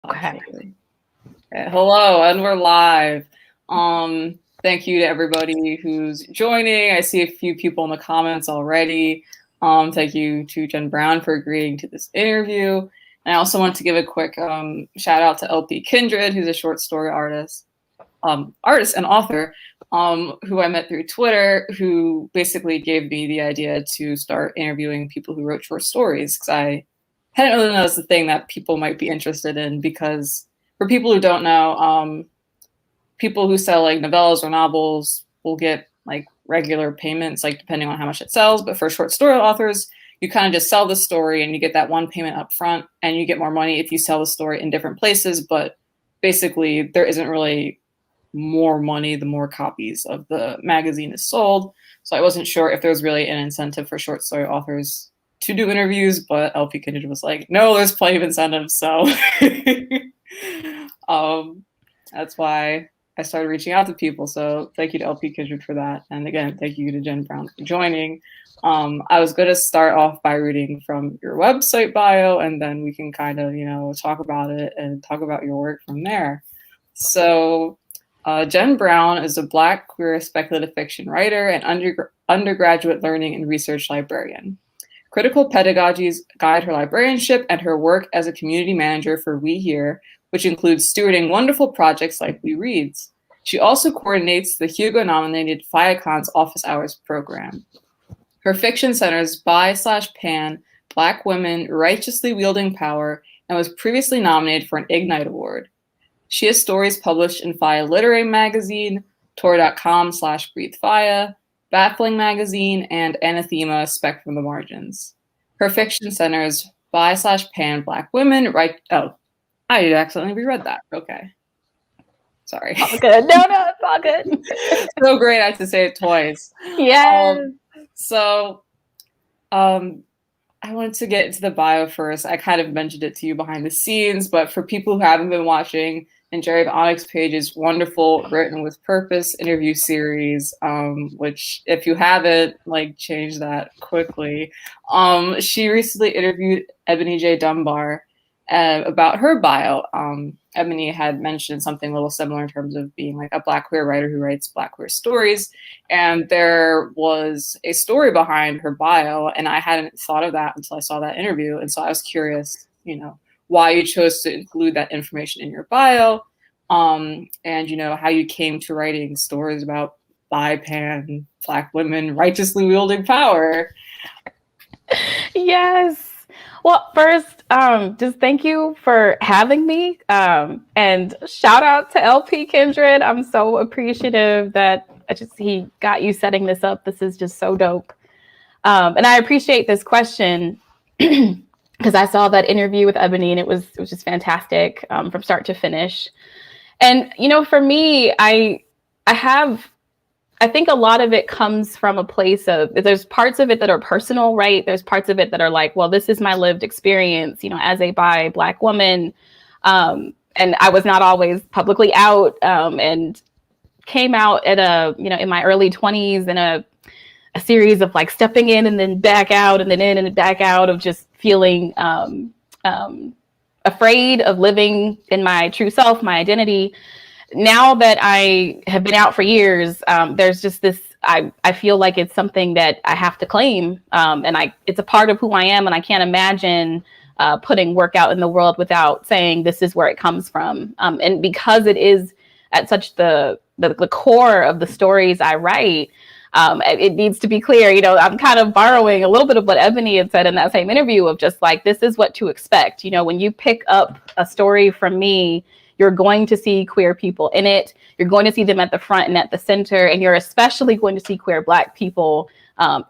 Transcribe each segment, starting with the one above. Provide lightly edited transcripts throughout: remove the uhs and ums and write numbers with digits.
Okay. Okay, hello, and we're live. Thank you to everybody who's joining. I see a few people in the comments already. Thank you to Jen Brown for agreeing to this interview. And I also want to give a quick shout out to LP Kindred, who's a short story artist and author, who I met through Twitter, who basically gave me the idea to start interviewing people who wrote short stories, because I hadn't really noticed the thing that people might be interested in, because for people who don't know, people who sell like novellas or novels will get like regular payments, like depending on how much it sells. But for short story authors, you kind of just sell the story and you get that one payment up front, and you get more money if you sell the story in different places. But basically, there isn't really more money the more copies of the magazine is sold. So I wasn't sure if there was really an incentive for short story authors to do interviews, but LP Kindred was like, no, there's plenty of incentives. So that's why I started reaching out to people. So thank you to LP Kindred for that. And again, thank you to Jen Brown for joining. I was going to start off by reading from your website bio, and then we can kind of, talk about it and talk about your work from there. So Jen Brown is a Black queer speculative fiction writer and undergraduate learning and research librarian. Critical pedagogies guide her librarianship and her work as a community manager for We Hear, which includes stewarding wonderful projects like We Reads. She also coordinates the Hugo-nominated FIYAHCON's office hours program. Her fiction centers bi/pan Black women righteously wielding power, and was previously nominated for an Ignyte Award. She has stories published in FIYAH Literary Magazine, tor.com/breathefiyah, Baffling Magazine, and Anathema, Spec from the Margins. Her fiction centers bi/pan Black women. Oh, I accidentally reread that. Okay. Sorry. All good. No, it's all good. So great, I had to say it twice. Yes. I wanted to get into the bio first. I kind of mentioned it to you behind the scenes, but for people who haven't been watching, and Jerry Onyx Page's wonderful Written with Purpose interview series, which if you haven't, change that quickly. She recently interviewed Ebony J. Dunbar about her bio. Ebony had mentioned something a little similar in terms of being like a Black queer writer who writes Black queer stories. And there was a story behind her bio, and I hadn't thought of that until I saw that interview. And so I was curious, why you chose to include that information in your bio, and, how you came to writing stories about bi-pan Black women righteously wielding power. Yes. Well, first, just thank you for having me. And shout out to LP Kindred. I'm so appreciative that he got you setting this up. This is just so dope. And I appreciate this question because I saw that interview with Ebony, and it was just fantastic from start to finish. And, for me, I think a lot of it comes from a place of, there's parts of it that are personal, right? There's parts of it that are like, well, this is my lived experience, as a Black woman. And I was not always publicly out, and came out at in my early 20s in a series of stepping in and then back out and then in and back out of just feeling afraid of living in my true self, my identity. Now that I have been out for years, there's just this, I feel like it's something that I have to claim. And it's a part of who I am. And I can't imagine putting work out in the world without saying this is where it comes from. And because it is at such the core of the stories I write, it needs to be clear. I'm kind of borrowing a little bit of what Ebony had said in that same interview of just this is what to expect. When you pick up a story from me, you're going to see queer people in it. You're going to see them at the front and at the center. And you're especially going to see queer Black people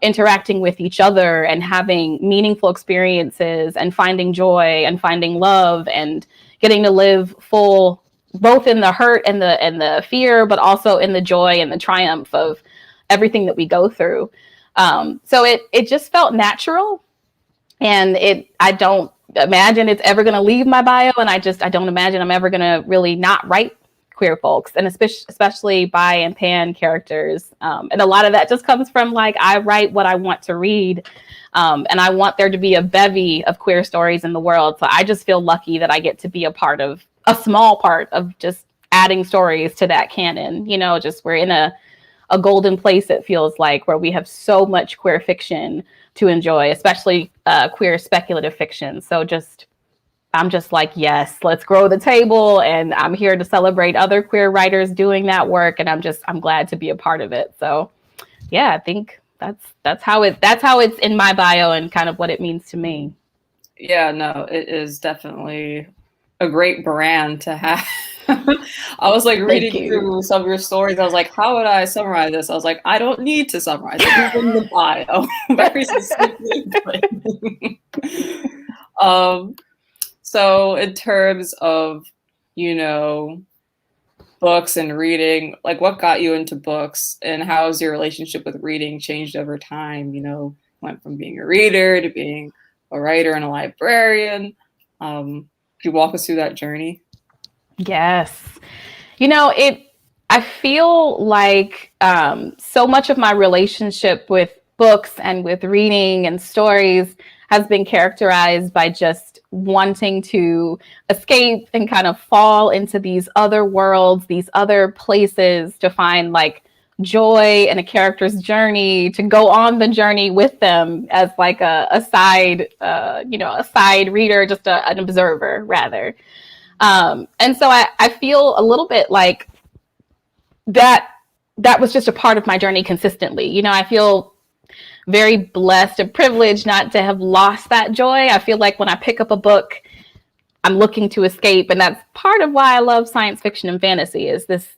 interacting with each other and having meaningful experiences and finding joy and finding love and getting to live full, both in the hurt and the fear, but also in the joy and the triumph of everything that we go through. So it just felt natural. And I don't imagine it's ever going to leave my bio. And I don't imagine I'm ever going to really not write queer folks, and especially bi and pan characters. And a lot of that just comes from I write what I want to read. And I want there to be a bevy of queer stories in the world. So I just feel lucky that I get to be a small part of just adding stories to that canon. You know, just we're in a golden place, it feels like, where we have so much queer fiction to enjoy, especially queer speculative fiction. So I'm just like, yes, let's grow the table. And I'm here to celebrate other queer writers doing that work. And I'm glad to be a part of it. So yeah, I think that's how it's in my bio and kind of what it means to me. Yeah, no, it is definitely a great brand to have. I was like reading through some of your stories. I was like, how would I summarize this? I was like, I don't need to summarize it. It's in the bio. Very succinctly. So in terms of, you know, books and reading, like what got you into books and how has your relationship with reading changed over time? You know, went from being a reader to being a writer and a librarian. Could you walk us through that journey? Yes. You know, I feel like so much of my relationship with books and with reading and stories has been characterized by just wanting to escape and kind of fall into these other worlds, these other places, to find like joy in a character's journey, to go on the journey with them as like a side, a side reader, just an observer rather. And so I feel a little bit like that was just a part of my journey consistently. You know, I feel very blessed and privileged not to have lost that joy. I feel like when I pick up a book, I'm looking to escape. And that's part of why I love science fiction and fantasy, is this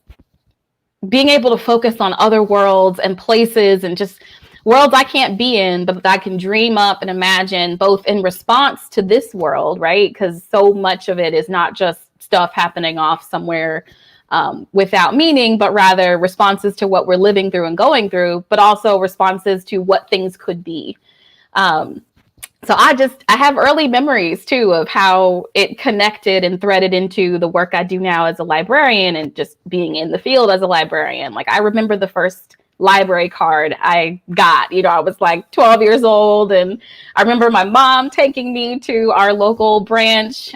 being able to focus on other worlds and places and just worlds I can't be in, but I can dream up and imagine, both in response to this world, right? Because so much of it is not just stuff happening off somewhere without meaning, but rather responses to what we're living through and going through, but also responses to what things could be. So I have early memories too of how it connected and threaded into the work I do now as a librarian and just being in the field as a librarian. Like I remember the first library card I got, you know, I was like 12 years old, and I remember my mom taking me to our local branch,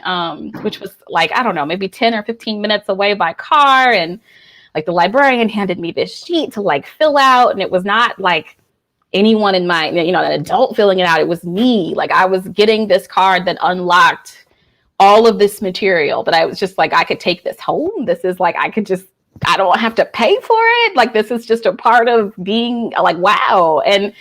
which was like, I don't know, maybe 10 or 15 minutes away by car. And like the librarian handed me this sheet to like fill out. And it was not like anyone in my, you know, an adult filling it out. It was me. Like I was getting this card that unlocked all of this material, but I was just like, I could take this home. This is like, I don't have to pay for it. Like, this is just a part of being like, wow. And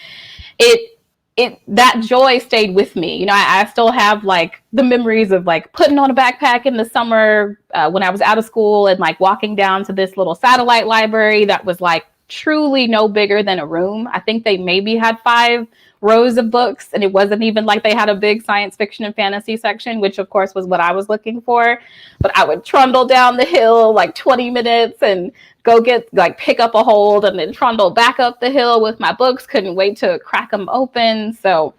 that joy stayed with me. You know, I still have like the memories of like putting on a backpack in the summer when I was out of school and like walking down to this little satellite library that was like truly no bigger than a room. I think they maybe had 5 rows of books, and it wasn't even like they had a big science fiction and fantasy section, which of course was what I was looking for. But I would trundle down the hill like 20 minutes and go pick up a hold, and then trundle back up the hill with my books. Couldn't wait to crack them open. So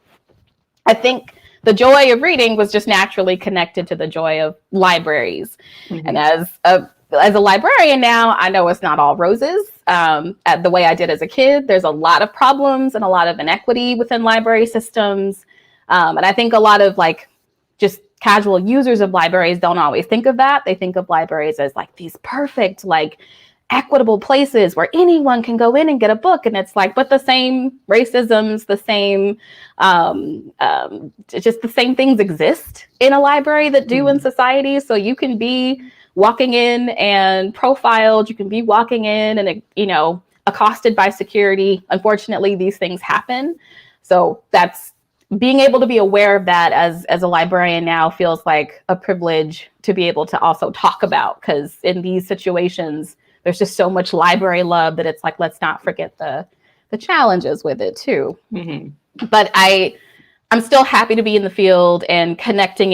I think the joy of reading was just naturally connected to the joy of libraries. Mm-hmm. And as a librarian now, I know it's not all roses. The way I did as a kid, there's a lot of problems and a lot of inequity within library systems. And I think a lot of like just casual users of libraries don't always think of that. They think of libraries as like these perfect, like equitable places where anyone can go in and get a book. And it's like, but the same racisms, the same, just the same things exist in a library that do in society. So you can be walking in and profiled, you can be walking in and, you know, accosted by security. Unfortunately, these things happen. So that's being able to be aware of that as a librarian now feels like a privilege to be able to also talk about, because in these situations, there's just so much library love that it's like, let's not forget the challenges with it too. Mm-hmm. But I'm still happy to be in the field and connecting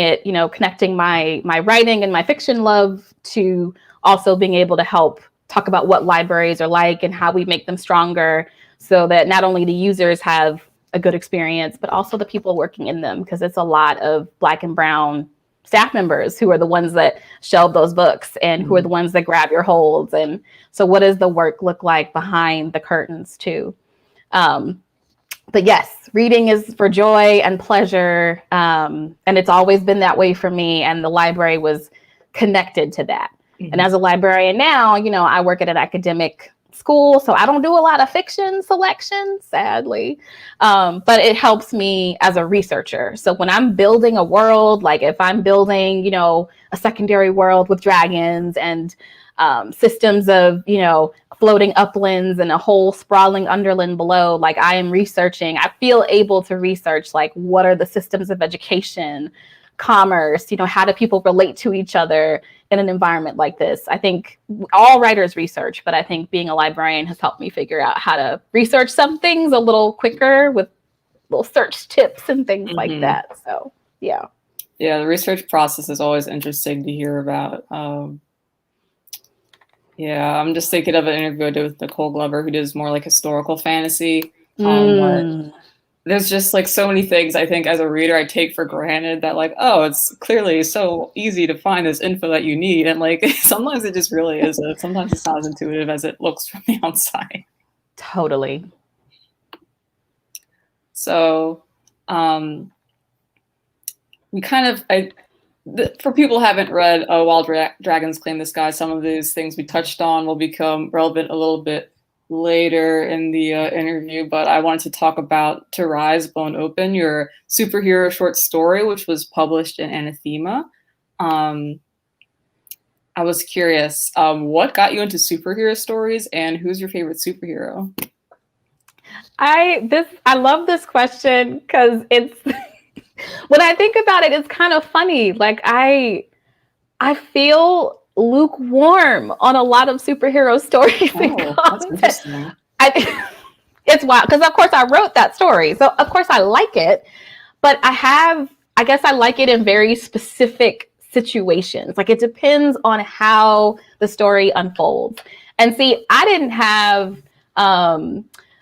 my writing and my fiction love to also being able to help talk about what libraries are like and how we make them stronger, so that not only the users have a good experience, but also the people working in them, because it's a lot of Black and Brown staff members who are the ones that shelve those books and who are the ones that grab your holds. And so what does the work look like behind the curtains too? but yes, reading is for joy and pleasure. And it's always been that way for me. And the library was connected to that. Mm-hmm. And as a librarian now, you know, I work at an academic school, so I don't do a lot of fiction selection, sadly. But it helps me as a researcher. So when I'm building a world, like if I'm building, you know, a secondary world with dragons and systems of, you know, floating uplands and a whole sprawling underland below, like I am researching, I feel able to research, like, what are the systems of education, commerce, you know, how do people relate to each other in an environment like this? I think all writers research, but I think being a librarian has helped me figure out how to research some things a little quicker with little search tips and things like that. So, yeah. Yeah, the research process is always interesting to hear about. Yeah, I'm just thinking of an interview I did with Nicole Glover, who does more like historical fantasy. There's just like so many things I think as a reader I take for granted that, like, oh, it's clearly so easy to find this info that you need. And like sometimes it just really isn't. Sometimes it's not as intuitive as it looks from the outside. Totally. So we kind of, for people who haven't read While Dragons Claim the Sky, some of these things we touched on will become relevant a little bit later in the interview, but I wanted to talk about To Rise Blown Open, your superhero short story, which was published in Anathema. I was curious, what got you into superhero stories, and who's your favorite superhero? I love this question because it's when I think about it, it's kind of funny. Like I feel lukewarm on a lot of superhero stories. That's interesting. It's wild because of course I wrote that story, so of course I like it, but I guess I like it in very specific situations. Like it depends on how the story unfolds. And see, I didn't have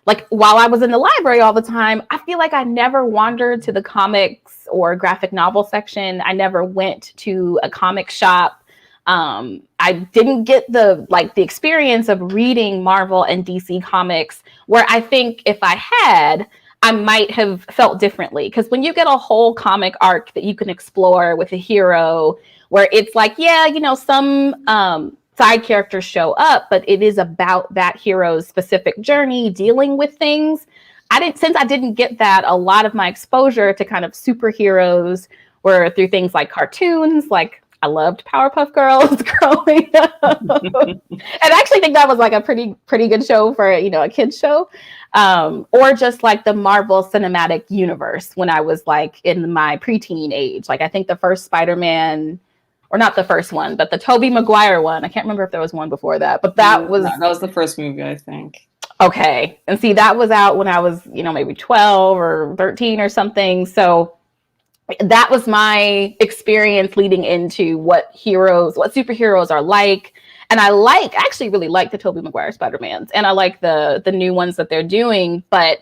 like while I was in the library all the time, I feel like I never wandered to the comics or graphic novel section. I never went to a comic shop. I didn't get the experience of reading Marvel and DC comics, where I think if I had, I might have felt differently. Because when you get a whole comic arc that you can explore with a hero, where it's like, yeah, you know, some side characters show up, but it is about that hero's specific journey dealing with things. Since I didn't get that, a lot of my exposure to kind of superheroes were through things like cartoons. Like I loved Powerpuff Girls growing up. And I actually think that was like a pretty good show for, you know, a kid's show. Or just like the Marvel Cinematic Universe when I was like in my preteen age. Like I think the first Spider-Man, or not the first one, but the Tobey Maguire one. I can't remember if there was one before that, but that was the first movie, I think. Okay. And see, that was out when I was, you know, maybe 12 or 13 or something. So that was my experience leading into what superheroes are like. And I actually really like the Tobey Maguire Spider-Mans, and I like the new ones that they're doing, but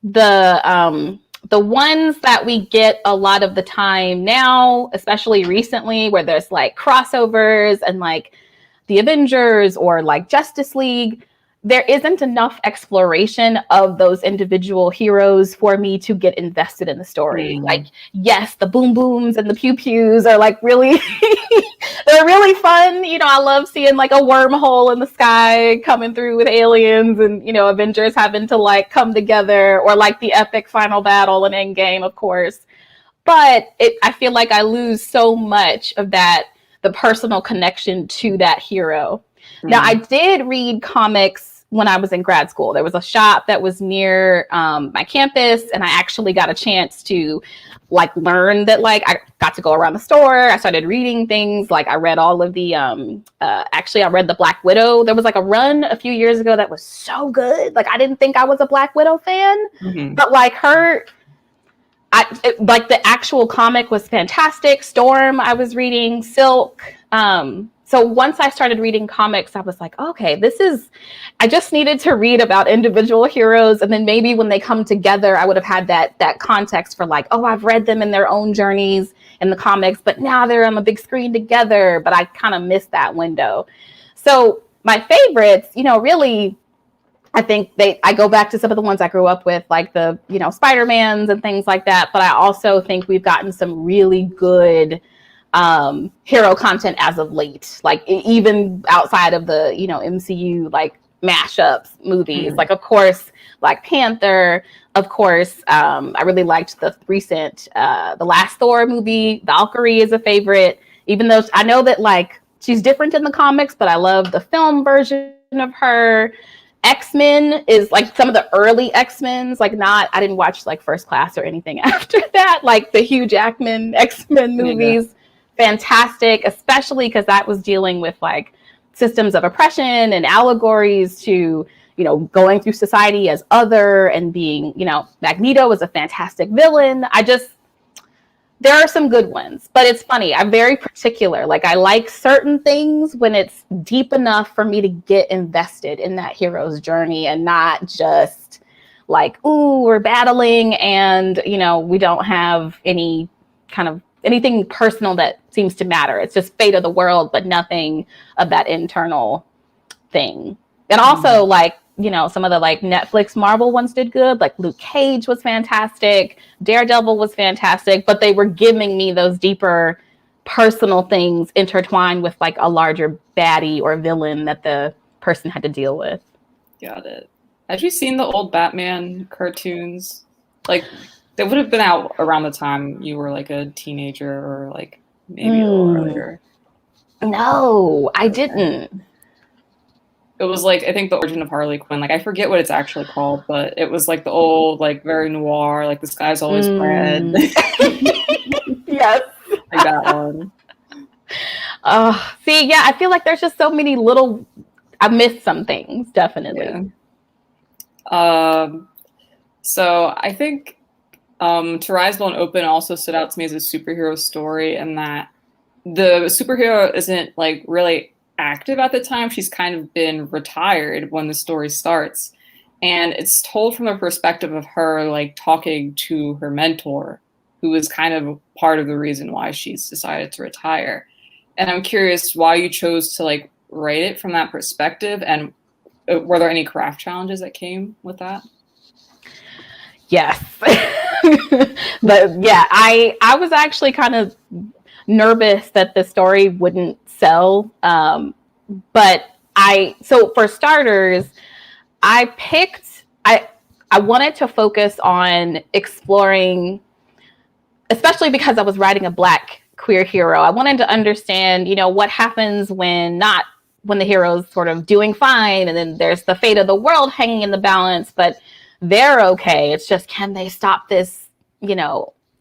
the ones that we get a lot of the time now, especially recently, where there's like crossovers and like the Avengers or like Justice League, there isn't enough exploration of those individual heroes for me to get invested in the story. Like, yes, the boom booms and the pew pews are like really, they're really fun. You know, I love seeing like a wormhole in the sky coming through with aliens and, you know, Avengers having to like come together, or like the epic final battle in Endgame, of course. But I feel like I lose so much of that, the personal connection to that hero. Now, I did read comics when I was in grad school. There was a shop that was near my campus, and I actually got a chance to like learn that, like I got to go around the store. I started reading things. Like I read all of the, actually I read the Black Widow. There was like a run a few years ago that was so good. Like I didn't think I was a Black Widow fan, but like like the actual comic was fantastic. Storm, I was reading, Silk. So once I started reading comics, I was like, okay, I just needed to read about individual heroes. And then maybe when they come together, I would have had that context for like, oh, I've read them in their own journeys in the comics, but now they're on the big screen together. But I kind of missed that window. So my favorites, you know, really, I think I go back to some of the ones I grew up with, like the, Spider-Mans and things like that. But I also think we've gotten some really good hero content as of late, like even outside of the, MCU, like mashups movies, like of course, Black Panther, of course. I really liked the recent, the last Thor movie. Valkyrie is a favorite, even though I know that like she's different in the comics, but I love the film version of her. X-Men is like some of the early X-Men's, like I didn't watch like First Class or anything after that, like the Hugh Jackman X-Men movies. Fantastic, especially because that was dealing with like systems of oppression and allegories to, going through society as other and being, Magneto was a fantastic villain. There are some good ones, but it's funny. I'm very particular. Like I like certain things when it's deep enough for me to get invested in that hero's journey and not just like, ooh, we're battling and, we don't have any kind of anything personal that seems to matter. It's just fate of the world, but nothing of that internal thing. And also like, some of the like Netflix Marvel ones did good. Like Luke Cage was fantastic. Daredevil was fantastic, but they were giving me those deeper personal things intertwined with like a larger baddie or villain that the person had to deal with. Got it. Have you seen the old Batman cartoons? Like they would have been out around the time you were like a teenager or like maybe a little earlier. No, I didn't. It was like, I think the origin of Harley Quinn. Like I forget what it's actually called, but it was like the old, like very noir, like this guy's always red. Yes. Like that one. See, yeah, I feel like there's just so many little, I missed some things, definitely. Yeah. So I think To Rise Blown Open also stood out to me as a superhero story, and that the superhero isn't like really active at the time. She's kind of been retired when the story starts, and it's told from the perspective of her like talking to her mentor, who is kind of part of the reason why she's decided to retire. And I'm curious why you chose to like write it from that perspective, and were there any craft challenges that came with that? Yes. But yeah, I was actually kind of nervous that the story wouldn't sell. But so for starters, I wanted to focus on exploring, especially because I was writing a Black queer hero. I wanted to understand, what happens when the hero's sort of doing fine, and then there's the fate of the world hanging in the balance, but they're okay. It's just, can they stop this,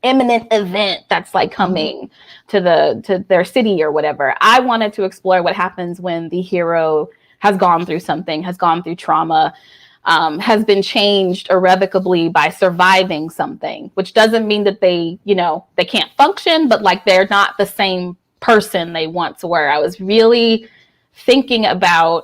imminent event that's like coming to their city or whatever. I wanted to explore what happens when the hero has gone through something, has gone through trauma, has been changed irrevocably by surviving something, which doesn't mean that they can't function, but like they're not the same person they once were. I was really thinking about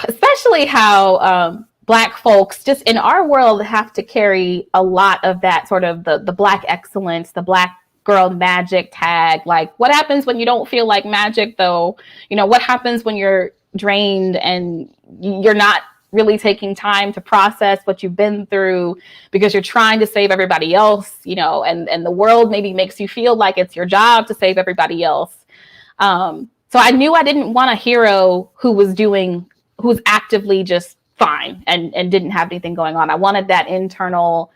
especially how Black folks just in our world have to carry a lot of that sort of the Black excellence, the Black girl magic tag. Like, what happens when you don't feel like magic, though? What happens when you're drained and you're not really taking time to process what you've been through because you're trying to save everybody else, and the world maybe makes you feel like it's your job to save everybody else. So I knew I didn't want a hero who's actively just fine and didn't have anything going on. I wanted that internal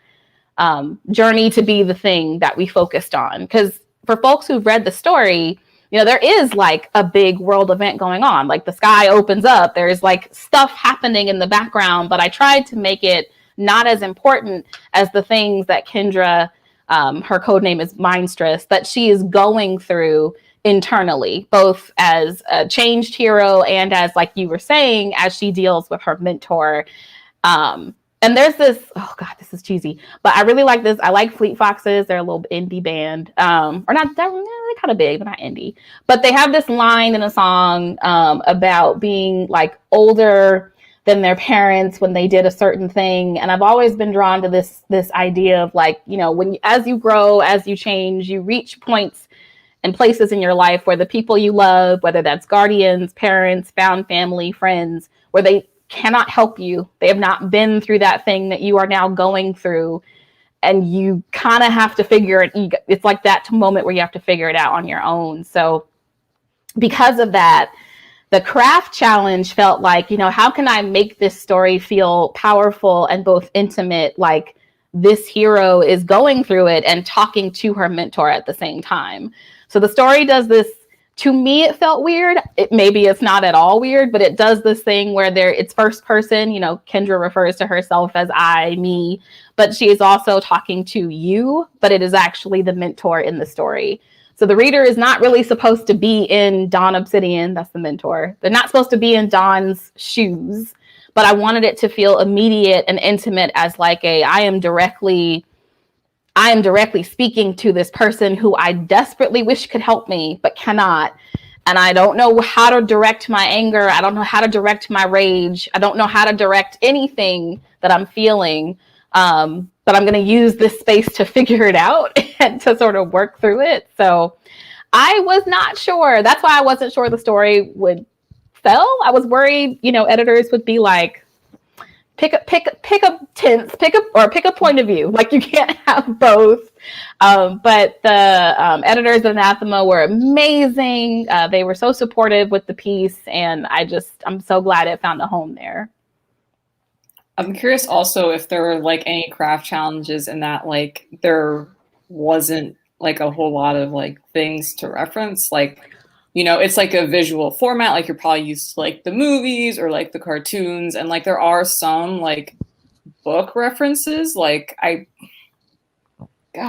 journey to be the thing that we focused on. Because for folks who've read the story, there is like a big world event going on. Like the sky opens up, there's like stuff happening in the background, but I tried to make it not as important as the things that Kendra, her code name is Mindstress, that she is going through internally, both as a changed hero and as, like you were saying, as she deals with her mentor. And there's this, oh God, this is cheesy, but I really like this. I like Fleet Foxes. They're a little indie band, or not, they're kind of big, but not indie. But they have this line in a song about being like older than their parents when they did a certain thing. And I've always been drawn to this idea of like, as you grow, as you change, you reach points and places in your life where the people you love, whether that's guardians, parents, found family, friends, where they cannot help you. They have not been through that thing that you are now going through. And you kind of have to figure it. It's like that moment where you have to figure it out on your own. So because of that, the craft challenge felt like, how can I make this story feel powerful and both intimate, like this hero is going through it and talking to her mentor at the same time. So the story does this. To me, it felt weird. Maybe it's not at all weird, but it does this thing where it's first person. Kendra refers to herself as I, me, but she is also talking to you, but it is actually the mentor in the story. So the reader is not really supposed to be in Dawn Obsidian, that's the mentor. They're not supposed to be in Dawn's shoes, but I wanted it to feel immediate and intimate as like I am directly speaking to this person who I desperately wish could help me, but cannot. And I don't know how to direct my anger. I don't know how to direct my rage. I don't know how to direct anything that I'm feeling. But I'm going to use this space to figure it out and to sort of work through it. So I was not sure. That's why I wasn't sure the story would sell. I was worried, editors would be like, pick a point of view. Like you can't have both. But the editors of Anathema were amazing. They were so supportive with the piece, and I'm so glad it found a home there. I'm curious also if there were like any craft challenges in that like there wasn't like a whole lot of like things to reference. Like, it's like a visual format, like you're probably used to like the movies or like the cartoons, and like there are some like book references. Like I think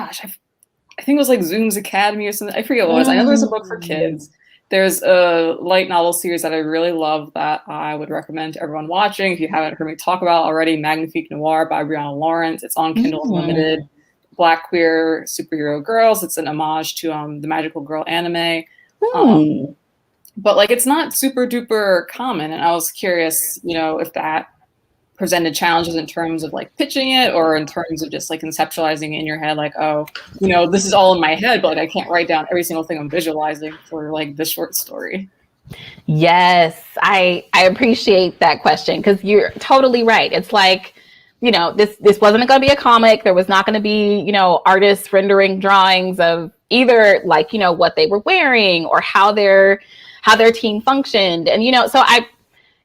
it was like Zoom's Academy or something. I forget what it was. I know there's a book for kids. There's a light novel series that I really love that I would recommend to everyone watching. If you haven't heard me talk about already, Magnafique Noir by Brianna Lawrence. It's on Kindle Unlimited. Black queer superhero girls. It's an homage to the Magical Girl anime. But like it's not super duper common. And I was curious, if that presented challenges in terms of like pitching it or in terms of just like conceptualizing in your head, like, oh, this is all in my head, but like I can't write down every single thing I'm visualizing for like this short story. Yes, I appreciate that question because you're totally right. It's like, this wasn't going to be a comic. There was not going to be, artists rendering drawings of either like, what they were wearing or how their team functioned. And, so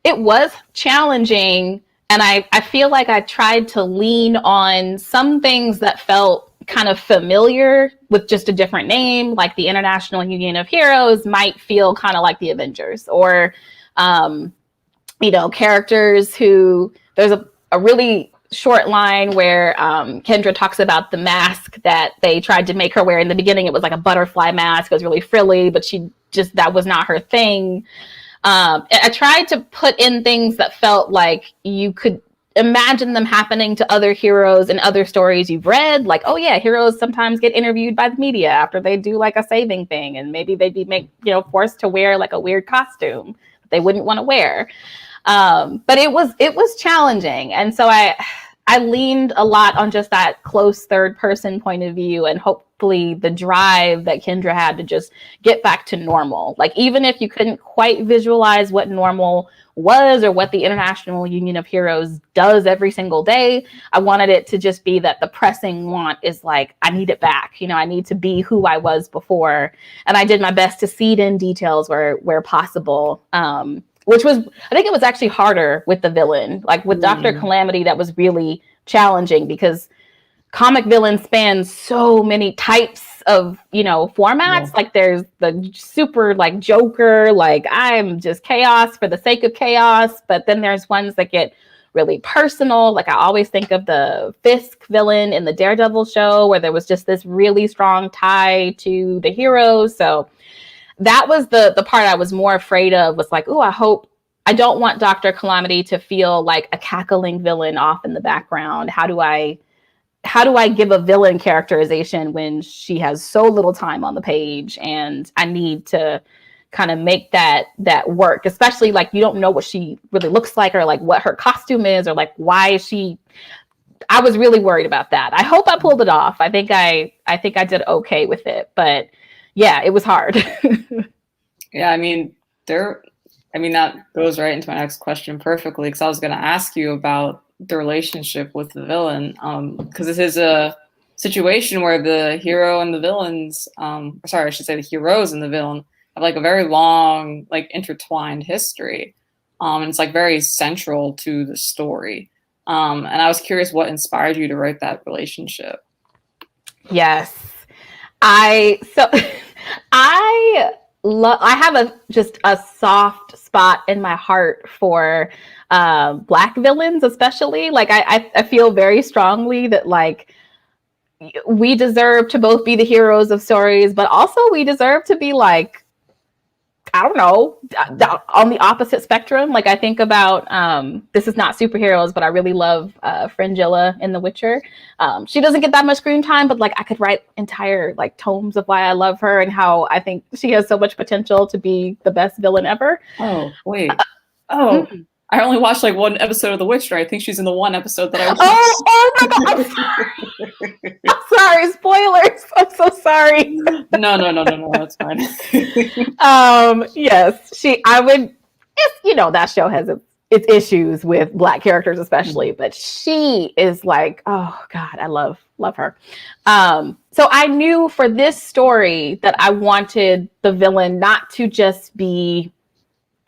it was challenging. And I feel like I tried to lean on some things that felt kind of familiar with just a different name, like the International Union of Heroes might feel kind of like the Avengers, or, characters who there's a really short line where Kendra talks about the mask that they tried to make her wear in the beginning. It was like a butterfly mask. It was really frilly, but that was not her thing. I tried to put in things that felt like you could imagine them happening to other heroes in other stories you've read. Like, oh yeah, heroes sometimes get interviewed by the media after they do like a saving thing, and maybe they'd be forced to wear like a weird costume that they wouldn't want to wear. But it was challenging, and so I leaned a lot on just that close third person point of view, and hopefully the drive that Kendra had to just get back to normal. Like, even if you couldn't quite visualize what normal was or what the International Union of Heroes does every single day, I wanted it to just be that the pressing want is like, I need it back. I need to be who I was before. And I did my best to seed in details where possible. Which was, I think it was actually harder with the villain. Like with Dr. Calamity, that was really challenging because comic villains span so many types of, formats. Like there's the super like Joker, like I'm just chaos for the sake of chaos. But then there's ones that get really personal. Like I always think of the Fisk villain in the Daredevil show where there was just this really strong tie to the heroes. So that was the part I was more afraid of, was like, oh, I don't want Dr. Calamity to feel like a cackling villain off in the background. How do I give a villain characterization when she has so little time on the page? And I need to kind of make that work, especially like you don't know what she really looks like or like what her costume is or like why is she. I was really worried about that. I hope I pulled it off. I think I did okay with it, but yeah, it was hard. Yeah, I mean, I mean, that goes right into my next question perfectly, because I was going to ask you about the relationship with the villain, because this is a situation where the hero and the villains, sorry, I should say the heroes and the villain have like a very long, like intertwined history, and it's like very central to the story. And I was curious what inspired you to write that relationship. Yes, I so I I have just a soft spot in my heart for Black villains, especially. Like I feel very strongly that like we deserve to both be the heroes of stories, but also we deserve to be like, I don't know, on the opposite spectrum. Like I think about, this is not superheroes, but I really love Fringilla in The Witcher. She doesn't get that much screen time, but like I could write entire like tomes of why I love her and how I think she has so much potential to be the best villain ever. Oh, wait. I only watched like one episode of The Witcher. I think she's in the one episode that I watched. Oh my God. I'm sorry. I'm sorry. Spoilers. I'm so sorry. No. That's fine. Yes, that show has its issues with Black characters, especially, but she is like, oh God, I love her. So I knew for this story that I wanted the villain not to just be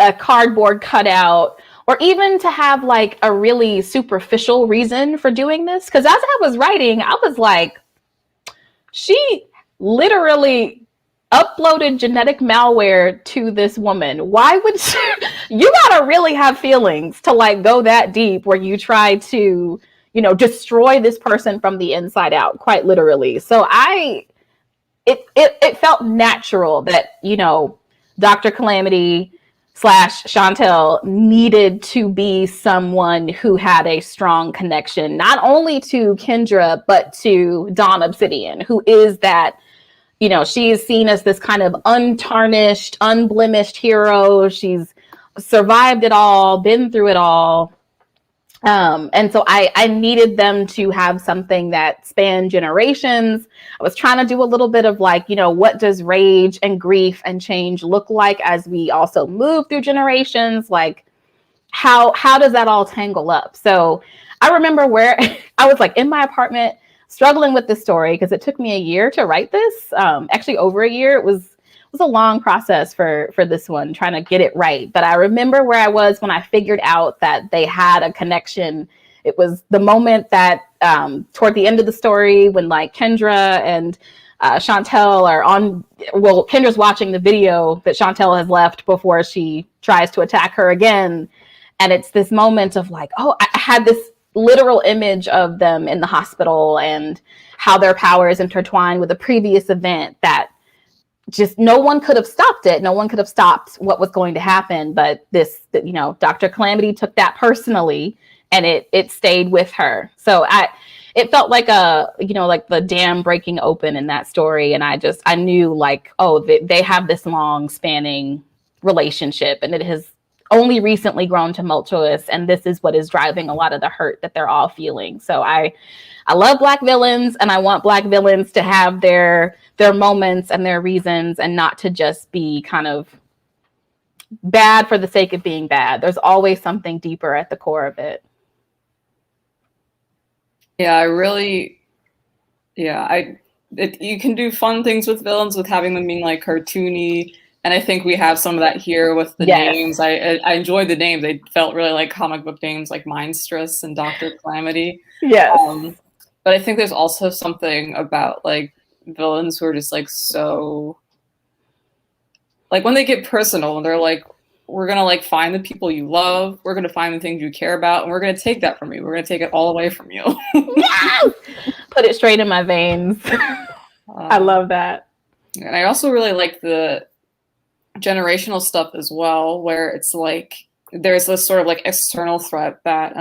a cardboard cutout, or even to have like a really superficial reason for doing this. Because as I was writing, I was like, she literally uploaded genetic malware to this woman. Why would you gotta really have feelings to like go that deep where you try to, destroy this person from the inside out, quite literally. So it felt natural that, Dr. Calamity / Chantel needed to be someone who had a strong connection, not only to Kendra, but to Dawn Obsidian, who is that, she is seen as this kind of untarnished, unblemished hero. She's survived it all, been through it all. And so I needed them to have something that spanned generations. I was trying to do a little bit of like, what does rage and grief and change look like as we also move through generations? Like, how does that all tangle up? So I remember where I was like in my apartment struggling with this story because it took me a year to write this. Actually over a year. It was a long process for this one, trying to get it right. But I remember where I was when I figured out that they had a connection. It was the moment that toward the end of the story when like Kendra and Chantel are Kendra's watching the video that Chantel has left before she tries to attack her again. And it's this moment of like, oh, I had this literal image of them in the hospital and how their powers intertwine with a previous event that just no one could have stopped it. No one could have stopped what was going to happen. But Dr. Calamity took that personally and it stayed with her. So it felt like like the dam breaking open in that story. And I knew like, oh, they have this long spanning relationship and it has only recently grown tumultuous. And this is what is driving a lot of the hurt that they're all feeling. So I love Black villains and I want Black villains to have their moments and their reasons and not to just be kind of bad for the sake of being bad. There's always something deeper at the core of it. Yeah, you can do fun things with villains with having them being like cartoony. And I think we have some of that here with the names. I enjoyed the names. They felt really like comic book names like Mindstress and Dr. Calamity. Yes. But I think there's also something about like villains who are just like so like when they get personal and they're like, we're gonna like find the people you love, we're gonna find the things you care about, and we're gonna take that from you. We're gonna take it all away from you. Yes! Put it straight in my veins. I love that. And I also really like the generational stuff as well, where it's like there's this sort of like external threat that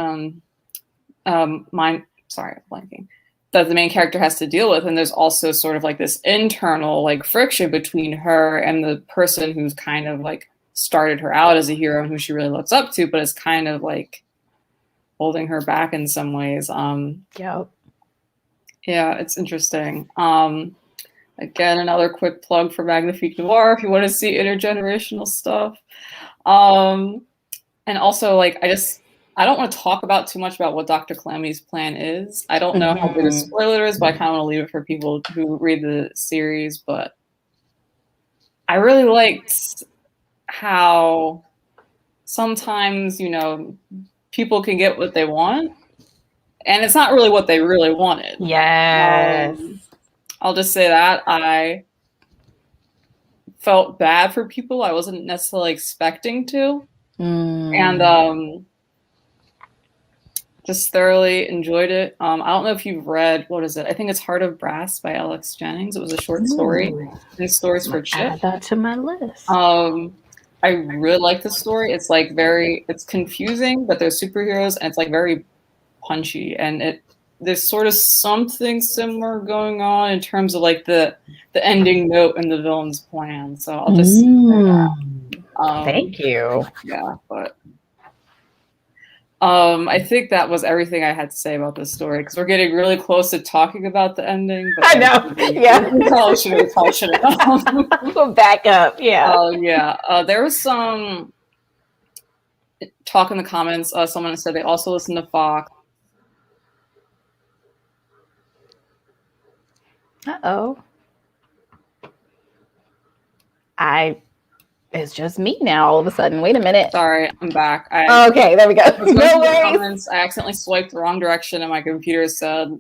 that the main character has to deal with, and there's also sort of like this internal like friction between her and the person who's kind of like started her out as a hero and who she really looks up to, but is kind of like holding her back in some ways. Yep. Yeah, it's interesting. Again, another quick plug for Magnafique Noir if you want to see intergenerational stuff. And also, like, I don't want to talk about too much about what Dr. Calamity's plan is. I don't know how big a spoiler it is, but I kind of want to leave it for people who read the series. But I really liked how sometimes, you know, people can get what they want, and it's not really what they really wanted. Yes. I'll just say that I felt bad for people I wasn't necessarily expecting to. And just thoroughly enjoyed it. I don't know if you've read, what is it? I think it's Heart of Brass by Alex Jennings. It was a short story. These stories for Chip. Add that to my list. I really like the story. It's like it's confusing, but there's superheroes, and it's like very punchy. And there's sort of something similar going on in terms of like the ending note and the villain's plan. So I'll just say that. Thank you. Yeah, but I think that was everything I had to say about this story, because we're getting really close to talking about the ending. But I know. Yeah. We probably shouldn't. We'll back up. Yeah. There was some talk in the comments. Someone said they also listen to Fox. Uh-oh. It's just me now all of a sudden. Wait a minute. Sorry, I'm back. Okay, there we go. No worries. I accidentally swiped the wrong direction and my computer said,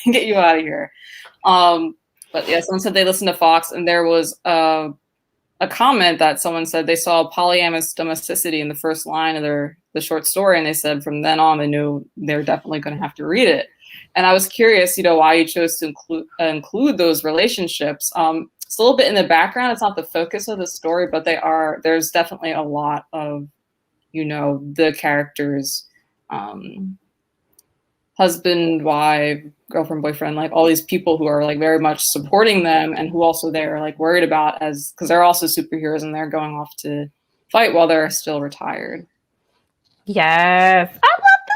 get you out of here. But yeah, someone said they listened to Fox, and there was a comment that someone said they saw polyamorous domesticity in the first line of the short story, and they said from then on they knew they're definitely going to have to read it. And I was curious, you know, why you chose to include those relationships. It's a little bit in the background. It's not the focus of the story, but there's definitely a lot of, you know, the characters, husband, wife, girlfriend, boyfriend, like all these people who are like very much supporting them, and who also they're like worried about because they're also superheroes and they're going off to fight while they're still retired. Yes. I love this.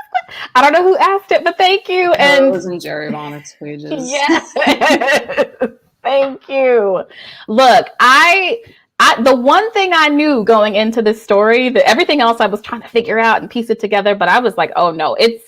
I don't know who asked it, but thank you. And it was in Jerry Vonnett's pages. Yes. Thank you. Look, the one thing I knew going into this story, that everything else I was trying to figure out and piece it together, but I was like, oh no, in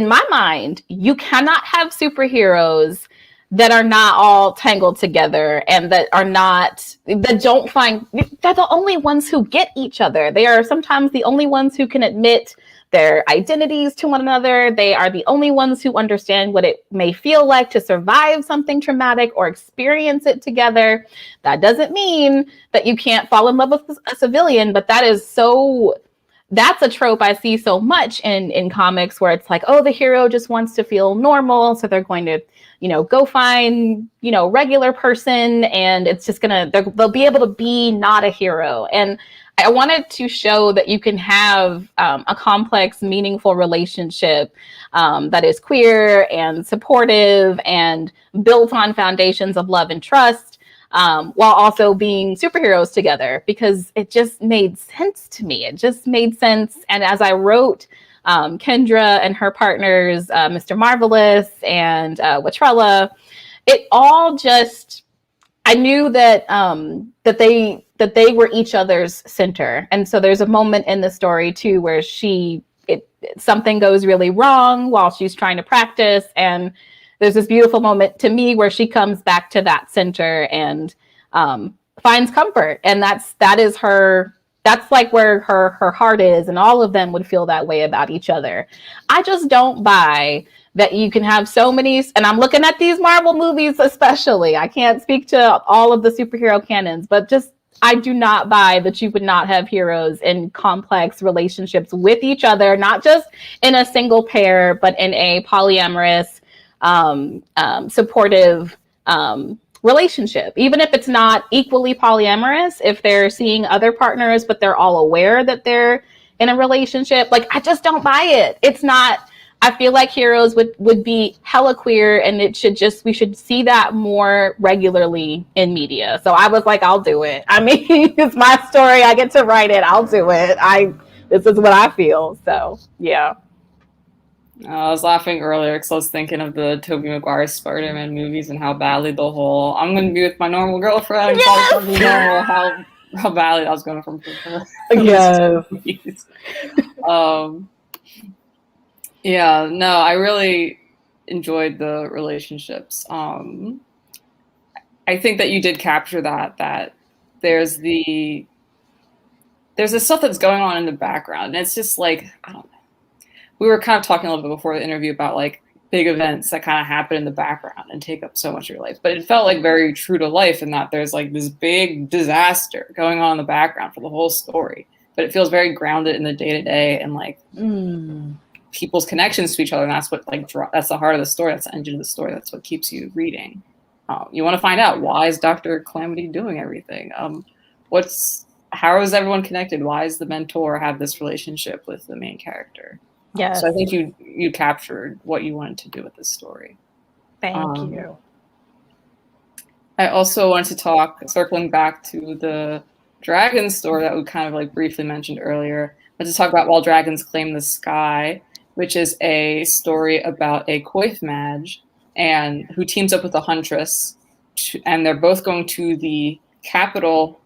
my mind, you cannot have superheroes that are not all tangled together and they're the only ones who get each other. They are sometimes the only ones who can admit their identities to one another. They are the only ones who understand what it may feel like to survive something traumatic or experience it together. That doesn't mean that you can't fall in love with a civilian, but that's a trope I see so much in comics, where it's like, oh, the hero just wants to feel normal, so they're going to, you know, go find, you know, regular person, and it's just they'll be able to be not a hero. And I wanted to show that you can have a complex, meaningful relationship that is queer and supportive and built on foundations of love and trust, while also being superheroes together, because it just made sense to me. It just made sense. And as I wrote Kendra and her partners, Mr. Marvelous and Watrella, it all just, I knew that that they were each other's center. And so there's a moment in the story too where something goes really wrong while she's trying to practice, and there's this beautiful moment to me where she comes back to that center and finds comfort. And that's like where her heart is, and all of them would feel that way about each other. I just don't buy that you can have so many, and I'm looking at these Marvel movies especially. I can't speak to all of the superhero canons, but just I do not buy that you would not have heroes in complex relationships with each other, not just in a single pair, but in a polyamorous, supportive relationship. Even if it's not equally polyamorous, if they're seeing other partners, but they're all aware that they're in a relationship, like, I just don't buy it. It's not, I feel like heroes would be hella queer, and we should see that more regularly in media. So I was like, I'll do it. I mean, it's my story. I get to write it. I'll do it. This is what I feel. So yeah. I was laughing earlier because I was thinking of the Tobey Maguire Spider-Man movies and how badly the whole, I'm going to be with my normal girlfriend. Yes! Normal, how how badly I was going from. Yes. Yeah, no, I really enjoyed the relationships. I think that you did capture that there's this stuff that's going on in the background. And it's just like, I don't know. We were kind of talking a little bit before the interview about like big events that kind of happen in the background and take up so much of your life. But it felt like very true to life in that there's like this big disaster going on in the background for the whole story. But it feels very grounded in the day-to-day and like people's connections to each other. And that's what like that's the heart of the story. That's the engine of the story. That's what keeps you reading. You want to find out, why is Dr. Calamity doing everything? How is everyone connected? Why does the mentor have this relationship with the main character? Yes. So I think you captured what you wanted to do with this story. Thank you. I also wanted to talk, circling back to the dragon story that we kind of like briefly mentioned earlier, but to talk about While Dragons Claim the Sky, which is a story about a coif mage and who teams up with a huntress, and they're both going to the capital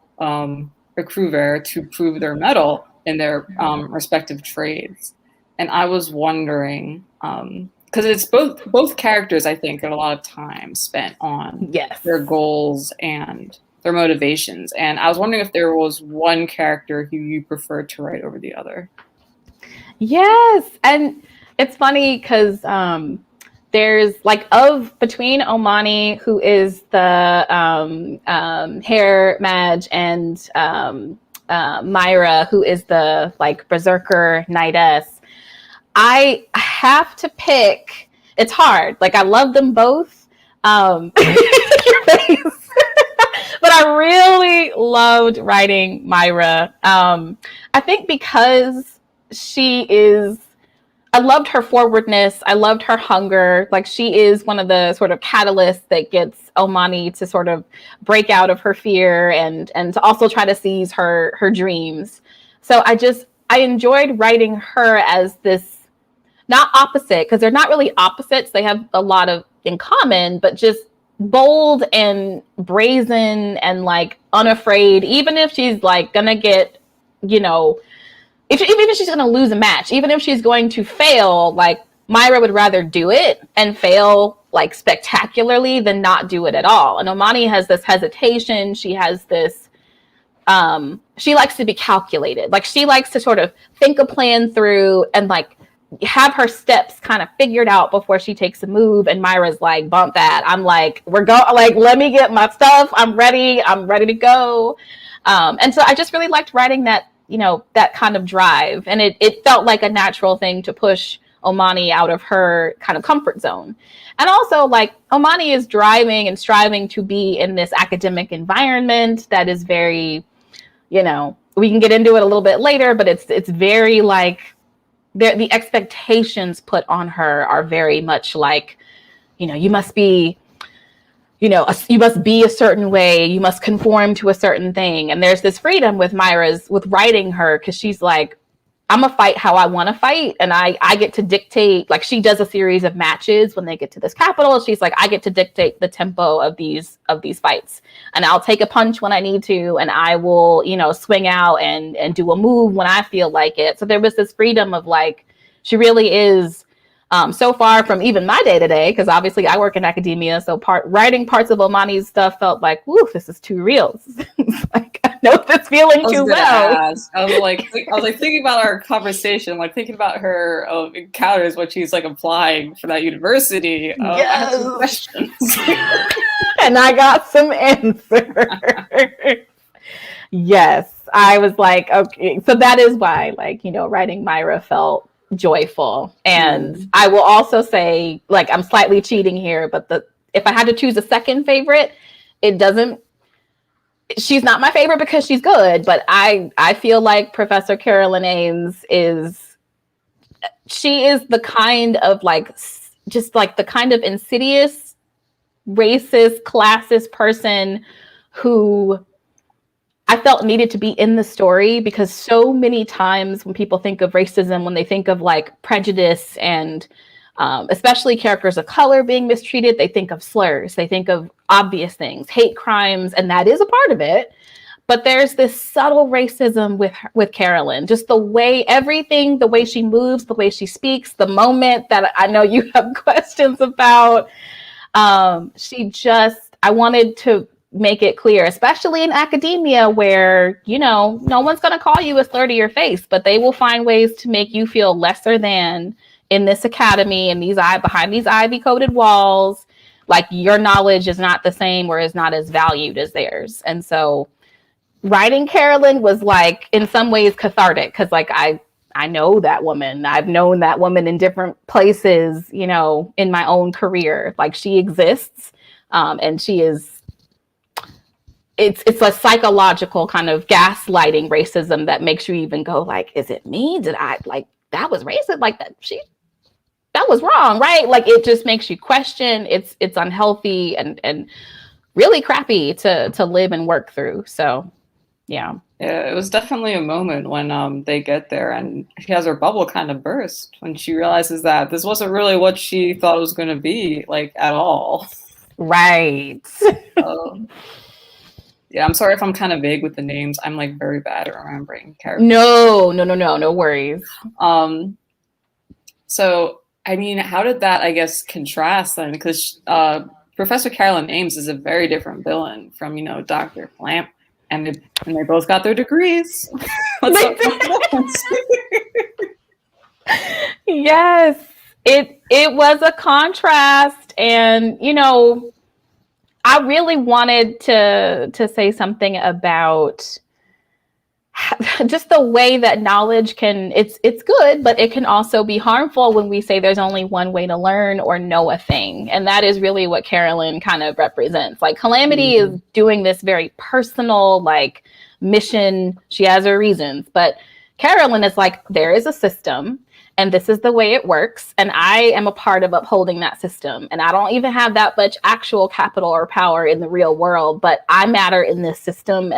Recruver to prove their mettle in their respective trades. And I was wondering, because it's both characters, I think, got a lot of time spent on their goals and their motivations. And I was wondering if there was one character who you preferred to write over the other. Yes. And it's funny because there's like between Omani, who is the hair mage, and Myra, who is the like berserker knightess, I have to pick. It's hard. Like, I love them both. But I really loved writing Myra. I think because I loved her forwardness. I loved her hunger. Like, she is one of the sort of catalysts that gets Omani to sort of break out of her fear and to also try to seize her dreams. So I enjoyed writing her as this, not opposite, because they're not really opposites. They have a lot in common, but just bold and brazen and like unafraid, even if she's like gonna get, even if she's gonna lose a match, even if she's going to fail, like Myra would rather do it and fail like spectacularly than not do it at all. And Omani has this hesitation. She has this, she likes to be calculated. Like, she likes to sort of think a plan through and like have her steps kind of figured out before she takes a move. And Myra's like, bump that. I'm like, let me get my stuff. I'm ready to go. And so I just really liked writing that, that kind of drive. And it felt like a natural thing to push Omani out of her kind of comfort zone. And also, like, Omani is driving and striving to be in this academic environment that is very, we can get into it a little bit later, but it's very like, the expectations put on her are very much like, you must be, you must be a certain way. You must conform to a certain thing. And there's this freedom with with writing her, because she's like, I'm gonna fight how I want to fight. And I get to dictate, like, she does a series of matches when they get to this capital. She's like, I get to dictate the tempo of these fights, and I'll take a punch when I need to. And I will, swing out and do a move when I feel like it. So there was this freedom of like, she really is so far from even my day to day, because obviously I work in academia. So writing parts of Omani's stuff felt like, woo, this is too real. Like, I know this feeling too well. I was like thinking about our conversation, like thinking about her encounters, what she's like applying for that university. I have some questions. And I got some answers. Yes, I was like, okay. So that is why, like, writing Myra felt joyful. And I will also say, like, I'm slightly cheating here, but if I had to choose a second favorite, she's not my favorite because she's good, but I feel like Professor Carolyn Ames she is the kind of like, just like the kind of insidious, racist, classist person who I felt needed to be in the story, because so many times when people think of racism, when they think of like prejudice and especially characters of color being mistreated, they think of slurs, they think of obvious things, hate crimes, and that is a part of it. But there's this subtle racism with Carolyn, just the way everything, the way she moves, the way she speaks, the moment that I know you have questions about. I wanted to make it clear, especially in academia where, no one's going to call you a slur to your face, but they will find ways to make you feel lesser than in this academy and behind these ivy coated walls. Like your knowledge is not the same or is not as valued as theirs. And so writing Carolyn was like in some ways cathartic because like I know that woman. I've known that woman in different places, in my own career. Like she exists, and she is. It's a psychological kind of gaslighting racism that makes you even go like, is it me? Did I like that was racist? Like that was wrong, right? Like it just makes you question. It's unhealthy and really crappy to live and work through. So. Yeah, it was definitely a moment when they get there and she has her bubble kind of burst when she realizes that this wasn't really what she thought it was going to be, like, at all. Right. Yeah, I'm sorry if I'm kind of vague with the names. I'm like very bad at remembering characters. No worries. So, I mean, how did that, I guess, contrast then? Because Professor Carolyn Ames is a very different villain from, Dr. Clamp. And they both got their degrees. Yes, it was a contrast, and I really wanted to say something about just the way that knowledge it's good, but it can also be harmful when we say there's only one way to learn or know a thing. And that is really what Carolyn kind of represents. Like Calamity is doing this very personal, like mission. She has her reasons, but Carolyn is like, there is a system and this is the way it works. And I am a part of upholding that system. And I don't even have that much actual capital or power in the real world, but I matter in this system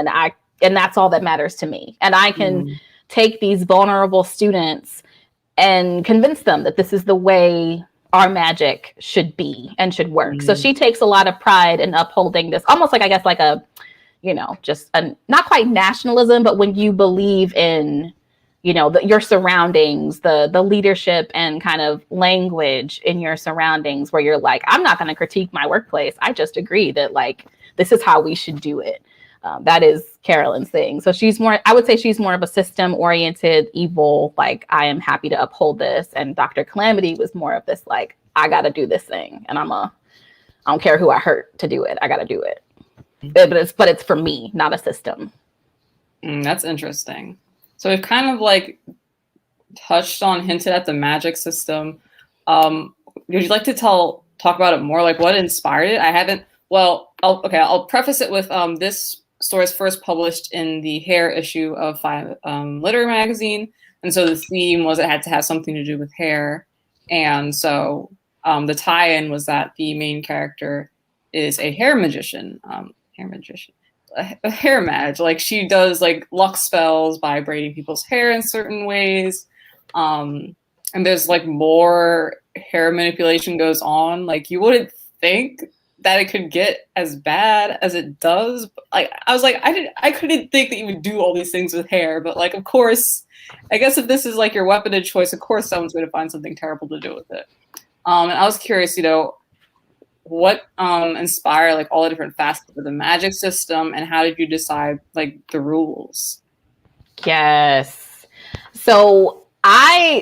and that's all that matters to me. And I can take these vulnerable students and convince them that this is the way our magic should be and should work. So she takes a lot of pride in upholding this, almost like, I guess, like a, just a, not quite nationalism, but when you believe in, your surroundings, the leadership and kind of language in your surroundings where you're like, I'm not going to critique my workplace. I just agree that like, this is how we should do it. That is Carolyn's thing. So I would say she's more of a system-oriented, evil, like, I am happy to uphold this. And Dr. Calamity was more of this, like, I got to do this thing. And I don't care who I hurt to do it. I got to do it. But it's for me, not a system. That's interesting. So we've kind of like hinted at the magic system. Would you like to talk about it more? Like what inspired it? I haven't, I'll preface it with this story is first published in the hair issue of FIYAH Literary Magazine. And so the theme was it had to have something to do with hair. And so the tie-in was that the main character is a hair magician, a hair mage. Like she does like luck spells by braiding people's hair in certain ways. And there's like more hair manipulation goes on. Like you wouldn't think that it could get as bad as it does. Like I was like, I couldn't think that you would do all these things with hair, but like, of course, I guess if this is like your weapon of choice, of course someone's going to find something terrible to do with it. And I was curious, what inspired like all the different facets of the magic system, and how did you decide like the rules? Yes. So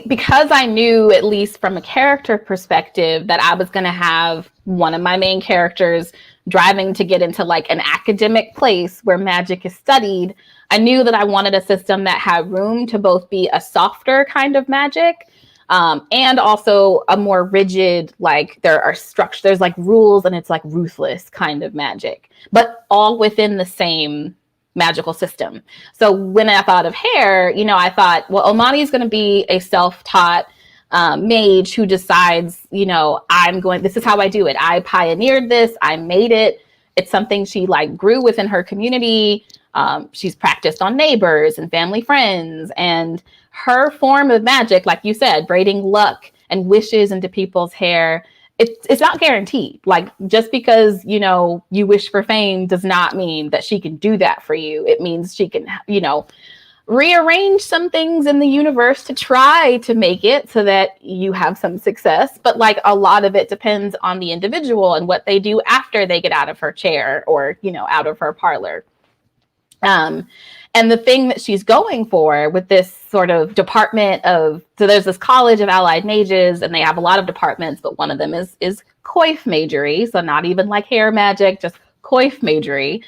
because I knew, at least from a character perspective, that I was going to have one of my main characters driving to get into like an academic place where magic is studied, I knew that I wanted a system that had room to both be a softer kind of magic and also a more rigid, like there's like rules and it's like ruthless kind of magic, but all within the same magical system. So when I thought of hair, I thought, well, Omani's going to be a self-taught mage who decides, this is how I do it. I pioneered this. I made it. It's something she like grew within her community. She's practiced on neighbors and family friends, and her form of magic, like you said, braiding luck and wishes into people's hair, it's not guaranteed. Like, just because, you know, you wish for fame does not mean that she can do that for you. It means she can, you know, rearrange some things in the universe to try to make it so that you have some success. But like, a lot of it depends on the individual and what they do after they get out of her chair or, you know, out of her parlor. And the thing that she's going for with this sort of department of, so there's this College of Allied Mages, and they have a lot of departments, but one of them is coif magery. So not even like hair magic, just coif magery.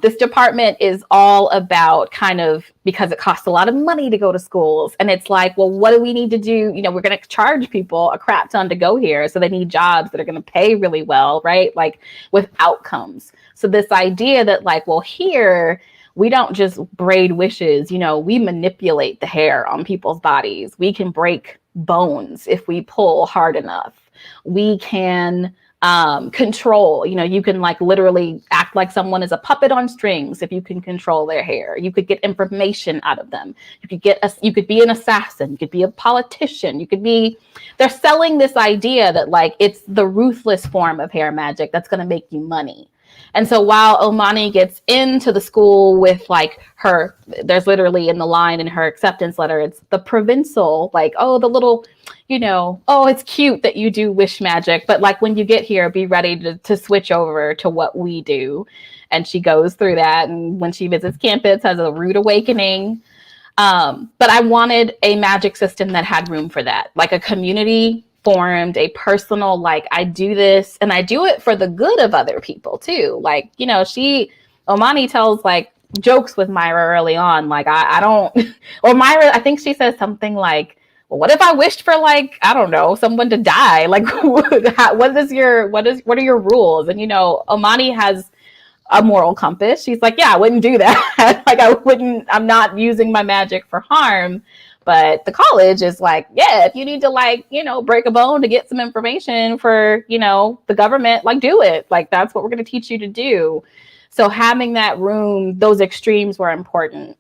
This department is all about kind of, because it costs a lot of money to go to schools. And it's like, well, what do we need to do? You know, we're going to charge people a crap ton to go here. So they need jobs that are going to pay really well, right? Like, with outcomes. So this idea that like, well, here, we don't just braid wishes, you know, we manipulate the hair on people's bodies. We can break bones if we pull hard enough. We can control, you know, you can like literally act like someone is a puppet on strings if you can control their hair. You could get information out of them. You could be an assassin, you could be a politician, they're selling this idea that like it's the ruthless form of hair magic that's going to make you money. And so while Omani gets into the school with like there's literally in the line in her acceptance letter, it's the provincial, like, oh, the little, you know, oh, it's cute that you do wish magic, but like when you get here, be ready to switch over to what we do. And she goes through that. And when she visits campus, has a rude awakening. But I wanted a magic system that had room for that, like a community formed, a personal, like, I do this and I do it for the good of other people too. Like, you know, Omani tells like jokes with Myra early on. Like, I don't, or Myra, I think she says something like, well, what if I wished for like, I don't know, someone to die? Like, what are your rules? And, you know, Omani has a moral compass. She's like, yeah, I wouldn't do that. Like, I'm not using my magic for harm. But the college is like, yeah, if you need to like, you know, break a bone to get some information for, you know, the government, like, do it. Like, that's what we're going to teach you to do. So having that room, those extremes were important.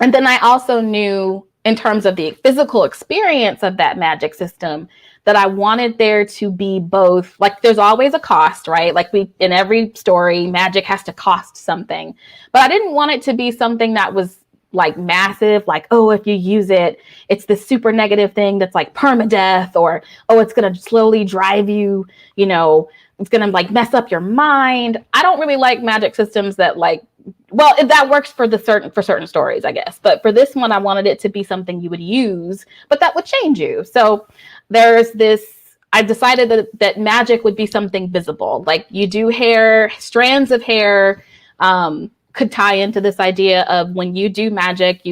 And then I also knew, in terms of the physical experience of that magic system, that I wanted there to be both, like, there's always a cost, right? Like, in every story, magic has to cost something. But I didn't want it to be something that was like massive, like, oh, if you use it, it's this super negative thing that's like permadeath, or, oh, it's going to slowly drive you, you know, it's going to like mess up your mind. I don't really like magic systems that like, well, that works for certain stories, I guess. But for this one, I wanted it to be something you would use, but that would change you. So there's this, I decided that magic would be something visible. Like, you do hair, strands of hair, could tie into this idea of when you do magic,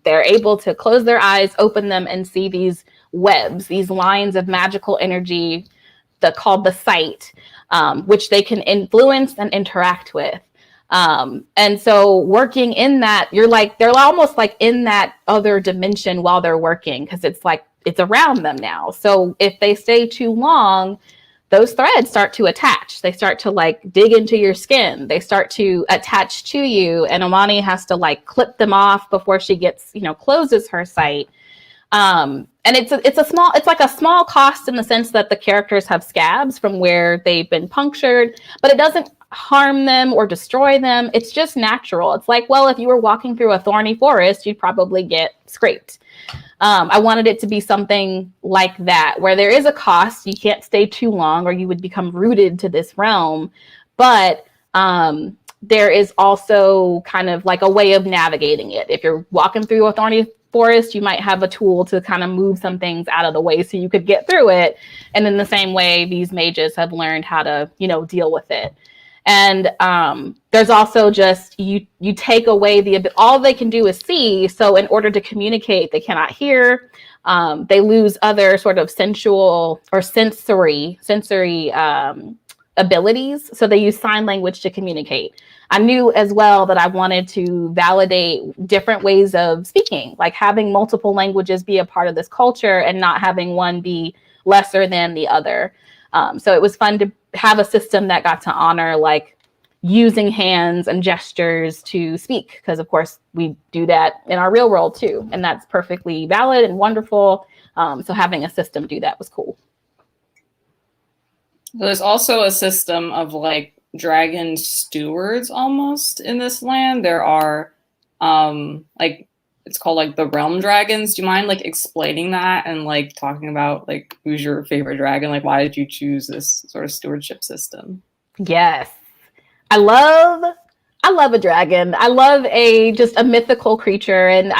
they're able to close their eyes, open them, and see these webs, these lines of magical energy called the sight, which they can influence and interact with. And so working in that, they're almost like in that other dimension while they're working, because it's like it's around them now. So if they stay too long, those threads start to attach. They start to like dig into your skin. They start to attach to you. And Omani has to like clip them off before she gets, you know, closes her sight. And it's like a small cost in the sense that the characters have scabs from where they've been punctured, but it doesn't harm them or destroy them. It's just natural. It's like, well, if you were walking through a thorny forest, you'd probably get scraped. I wanted it to be something like that, where there is a cost. You can't stay too long or you would become rooted to this realm. But there is also kind of like a way of navigating it. If you're walking through a thorny forest, you might have a tool to kind of move some things out of the way so you could get through it. And in the same way, these mages have learned how to, you know, deal with it. And there's also just, you take away all they can do is see. So in order to communicate, they cannot hear. They lose other sort of sensual or sensory abilities. So they use sign language to communicate. I knew as well that I wanted to validate different ways of speaking, like having multiple languages be a part of this culture and not having one be lesser than the other. So it was fun to have a system that got to honor like using hands and gestures to speak, because of course we do that in our real world too, and that's perfectly valid and wonderful. So having a system do that was cool. There's also a system of like dragon stewards almost in this land. There are like it's called like the realm dragons. Do you mind like explaining that and like talking about like who's your favorite dragon? Like why did you choose this sort of stewardship system? Yes. I love a dragon. I love just a mythical creature, and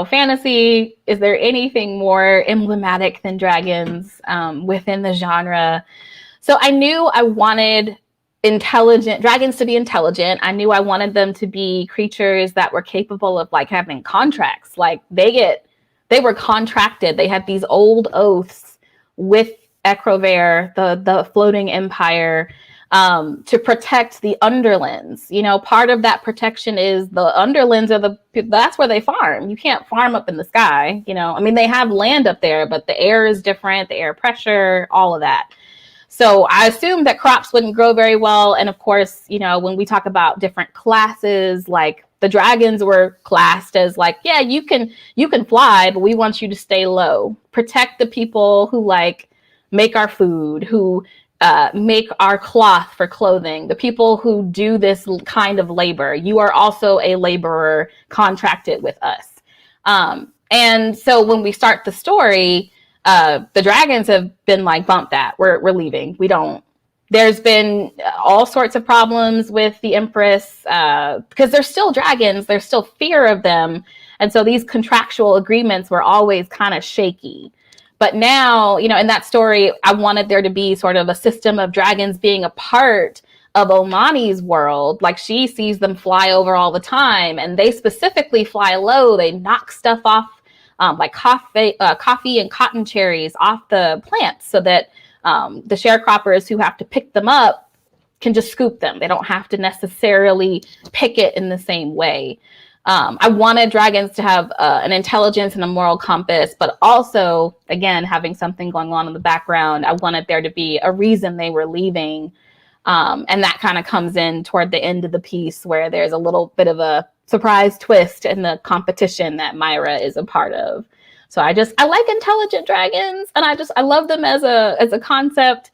fantasy. Is there anything more emblematic than dragons within the genre? So I knew I wanted intelligent dragons to be intelligent. I knew I wanted them to be creatures that were capable of like having contracts. Like they were contracted. They had these old oaths with Ecrover, the floating empire, to protect the underlands. Part of that protection is the underlands that's where they farm. You can't farm up in the sky. They have land up there, but the air is different, the air pressure, all of that. So I assumed that crops wouldn't grow very well. And of course, when we talk about different classes, like the dragons were classed as like, yeah, you can fly, but we want you to stay low. Protect the people who like make our food, who make our cloth for clothing, the people who do this kind of labor. You are also a laborer contracted with us. And so when we start the story, the dragons have been like, bump that. We're leaving. We don't. There's been all sorts of problems with the Empress because they're still dragons. There's still fear of them. And so these contractual agreements were always kind of shaky. But now, in that story, I wanted there to be sort of a system of dragons being a part of Omani's world. Like she sees them fly over all the time, and they specifically fly low. They knock stuff off. Like coffee and cotton cherries off the plants so that the sharecroppers who have to pick them up can just scoop them. They don't have to necessarily pick it in the same way. I wanted dragons to have an intelligence and a moral compass, but also, again, having something going on in the background. I wanted there to be a reason they were leaving. And that kind of comes in toward the end of the piece where there's a little bit of a surprise twist in the competition that Myra is a part of. So I like intelligent dragons, and I love them as a concept.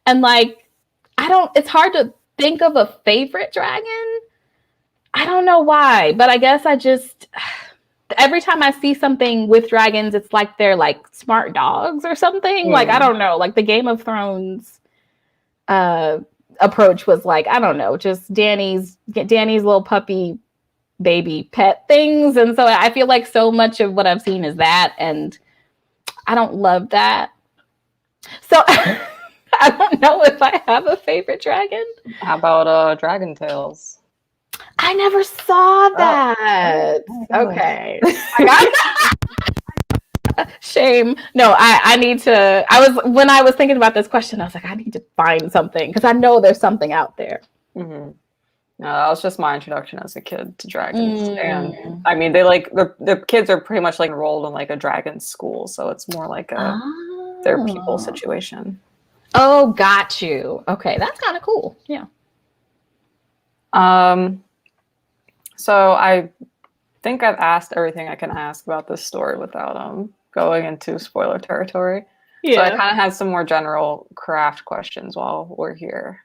And like, it's hard to think of a favorite dragon. I don't know why, but I guess every time I see something with dragons, it's like they're like smart dogs or something. Like, I don't know, like the Game of Thrones approach was like, I don't know, just Dany's little puppy baby pet things. And so I feel like so much of what I've seen is that, and I don't love that. So I don't know if I have a favorite dragon. How about Dragon Tales? I never saw that. Oh, okay. I got shame. No, I need to. When I was thinking about this question, I was like, I need to find something because I know there's something out there. Mm-hmm. No, that was just my introduction as a kid to dragons. And I mean, the kids are pretty much like enrolled in like a dragon school. So it's more like their people situation. Oh, got you. Okay. That's kind of cool. Yeah. So I think I've asked everything I can ask about this story without going into spoiler territory. Yeah. So I kind of had some more general craft questions while we're here.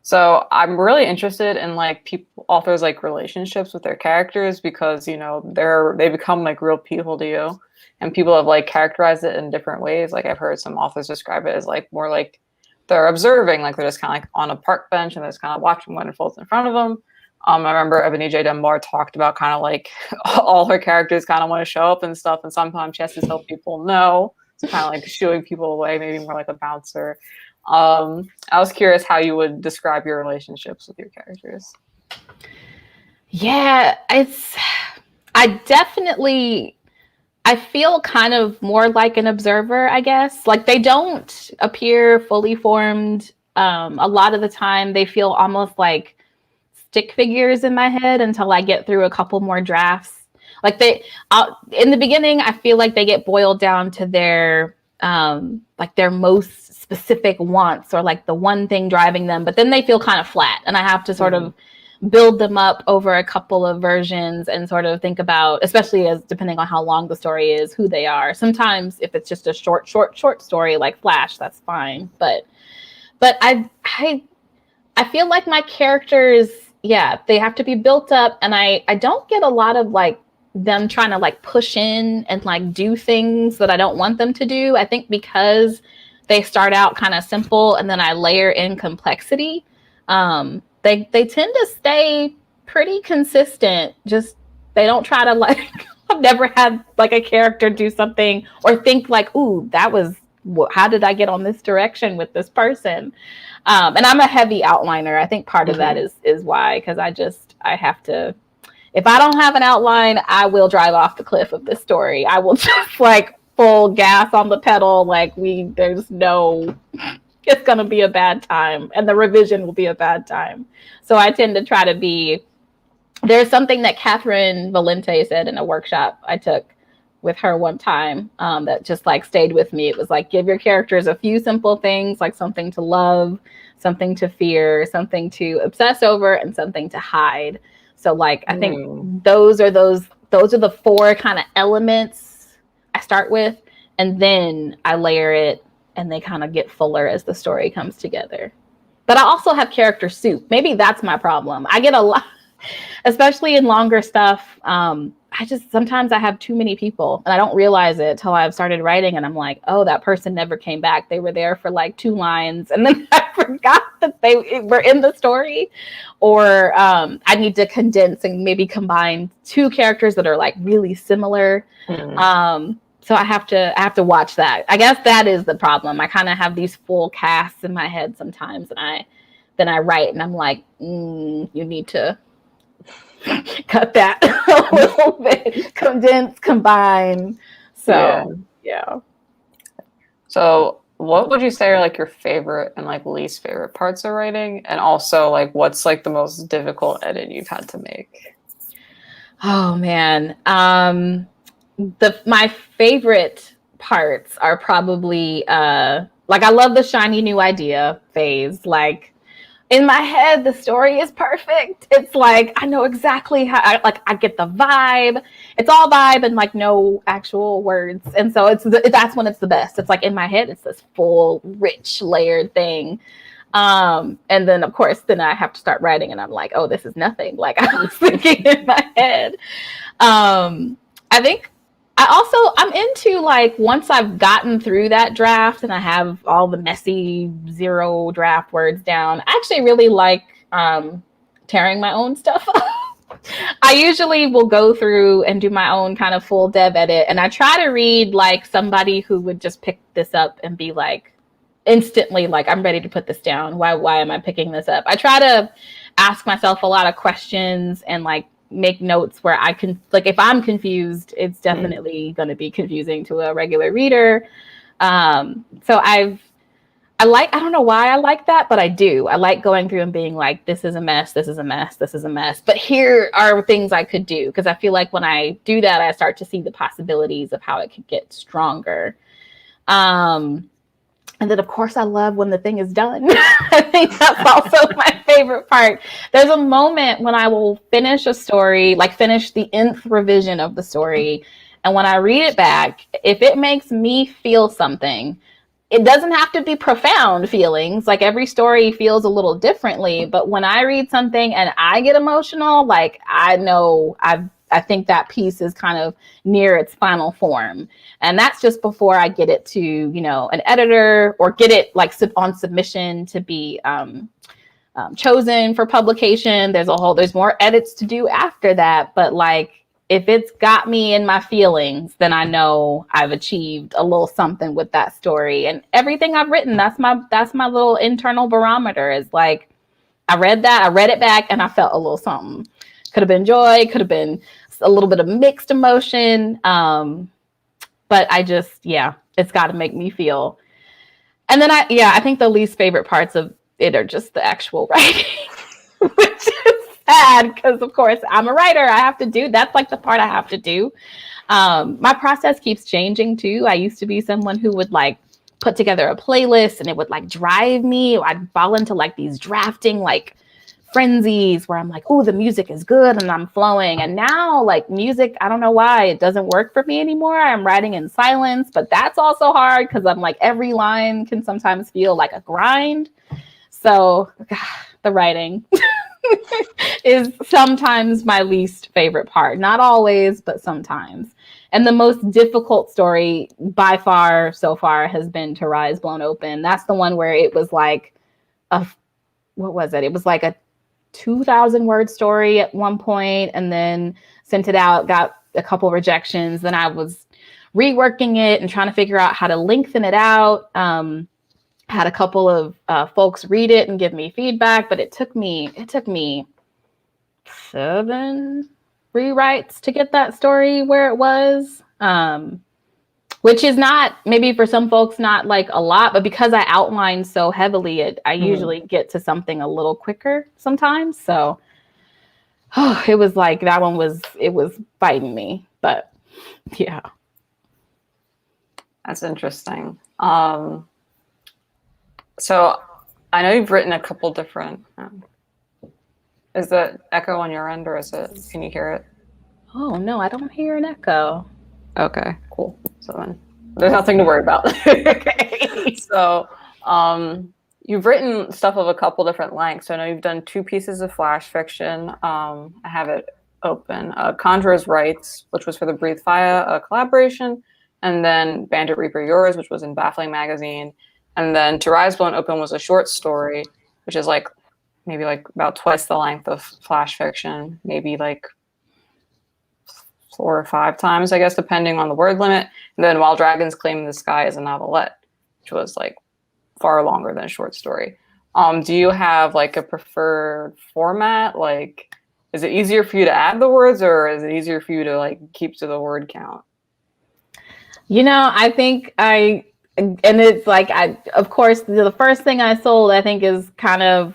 So I'm really interested in like authors like relationships with their characters because they become like real people to you, and people have like characterized it in different ways. Like I've heard some authors describe it as like more like they're observing, like they're just kind of like on a park bench and they're just kind of watching what unfolds in front of them. I remember Ignyte Award talked about kind of like all her characters kind of want to show up and stuff, and sometimes she has to tell people no. It's kind of like shooing people away, maybe more like a bouncer. I was curious how you would describe your relationships with your characters. Yeah, I feel kind of more like an observer, I guess. Like they don't appear fully formed. A lot of the time they feel almost like stick figures in my head until I get through a couple more drafts. Like in the beginning, I feel like they get boiled down to their most specific wants or like the one thing driving them, but then they feel kind of flat and I have to sort of build them up over a couple of versions and sort of think about, especially as depending on how long the story is, who they are. Sometimes if it's just a short story like Flash, that's fine. But I feel like my characters, yeah, they have to be built up, and I don't get a lot of like them trying to like push in and like do things that I don't want them to do. I think because they start out kind of simple and then I layer in complexity, they tend to stay pretty consistent. Just they don't try to like I've never had like a character do something or think like, ooh, that was, how did I get on this direction with this person? And I'm a heavy outliner. I think part of that is why, because I have to, if I don't have an outline, I will drive off the cliff of this story. I will just like full gas on the pedal. Like there's no, it's going to be a bad time, and the revision will be a bad time. So I tend to try to be, there's something that Catherine Valente said in a workshop I took with her one time that just like stayed with me. It was like, give your characters a few simple things, like something to love, something to fear, something to obsess over, and something to hide. So like, I think those are the four kind of elements I start with, and then I layer it and they kind of get fuller as the story comes together. But I also have character soup. Maybe that's my problem. I get a lot, especially in longer stuff. Sometimes I have too many people and I don't realize it till I've started writing, and I'm like, oh, that person never came back. They were there for like 2 lines and then I forgot that they were in the story. Or I need to condense and maybe combine 2 characters that are like really similar. So I have to watch that. I guess that is the problem. I kind of have these full casts in my head sometimes, and then I write and I'm like, you need to cut that a little bit, condense, combine. So yeah. So what would you say are like your favorite and like least favorite parts of writing? And also like what's like the most difficult edit you've had to make? Oh man. My favorite parts are probably like I love the shiny new idea phase. Like in my head, the story is perfect. It's like I know exactly how I get the vibe. It's all vibe and like no actual words. And so that's when it's the best. It's like in my head, it's this full, rich, layered thing. And then of course, then I have to start writing and I'm like, oh, this is nothing like I was thinking in my head. I think I'm into like once I've gotten through that draft and I have all the messy 0 draft words down, I actually really like tearing my own stuff up. I usually will go through and do my own kind of full dev edit, and I try to read like somebody who would just pick this up and be like instantly like, I'm ready to put this down. Why am I picking this up? I try to ask myself a lot of questions and like make notes where I can, like, if I'm confused, it's definitely going to be confusing to a regular reader. So I don't know why I like that, but I do. I like going through and being like, this is a mess, this is a mess, this is a mess. But here are things I could do. Because I feel like when I do that, I start to see the possibilities of how it could get stronger. And then, of course, I love when the thing is done. I think that's also my favorite part. There's a moment when I will finish a story, like finish the nth revision of the story. And when I read it back, if it makes me feel something, it doesn't have to be profound feelings. Like every story feels a little differently. But when I read something and I get emotional, like I know I think that piece is kind of near its final form. And that's just before I get it to, an editor or get it like on submission to be chosen for publication. There's more edits to do after that. But like, if it's got me in my feelings, then I know I've achieved a little something with that story. And everything I've written, that's my little internal barometer, is like, I read it back and I felt a little something. Could have been joy, could have been a little bit of mixed emotion. But it's got to make me feel. And then I think the least favorite parts of it are just the actual writing, which is sad because of course I'm a writer. I have to do, that's like the part I have to do. My process keeps changing too. I used to be someone who would like put together a playlist and it would like drive me. I'd fall into like these drafting, like frenzies where I'm like, oh, the music is good and I'm flowing. And now like music, I don't know why it doesn't work for me anymore. I'm writing in silence, but that's also hard because I'm like, every line can sometimes feel like a grind. So the writing is sometimes my least favorite part. Not always, but sometimes. And the most difficult story by far so far has been To Rise Blown Open. That's the one where it was like what was it? It was like a 2,000 word story at one point, and then sent it out, got a couple rejections. Then I was reworking it and trying to figure out how to lengthen it out. Had a couple of folks read it and give me feedback, but it took me 7 rewrites to get that story where it was, which is not, maybe for some folks, not like a lot, but because I outline so heavily, I usually get to something a little quicker sometimes. So it was like, that one was biting me, but yeah. That's interesting. So I know you've written a couple different, is the echo on your end, or can you hear it? Oh no, I don't hear an echo. Okay, cool. So then there's nothing to worry about. Okay. So you've written stuff of a couple different lengths. So I know you've done 2 pieces of flash fiction. I have it open. Conjurer's Rights, which was for the Breathe FIYAH collaboration, and then Bandit Reaper Yours, which was in Baffling Magazine. And then To Rise Blown Open was a short story, which is like maybe like about twice the length of flash fiction, maybe like 4 or 5 times, I guess, depending on the word limit. And then While Dragons Claim the Sky is a novelette, which was like far longer than a short story. Do you have like a preferred format? Like, is it easier for you to add the words, or is it easier for you to like keep to the word count? I think and it's like, of course, the first thing I sold, I think, is kind of,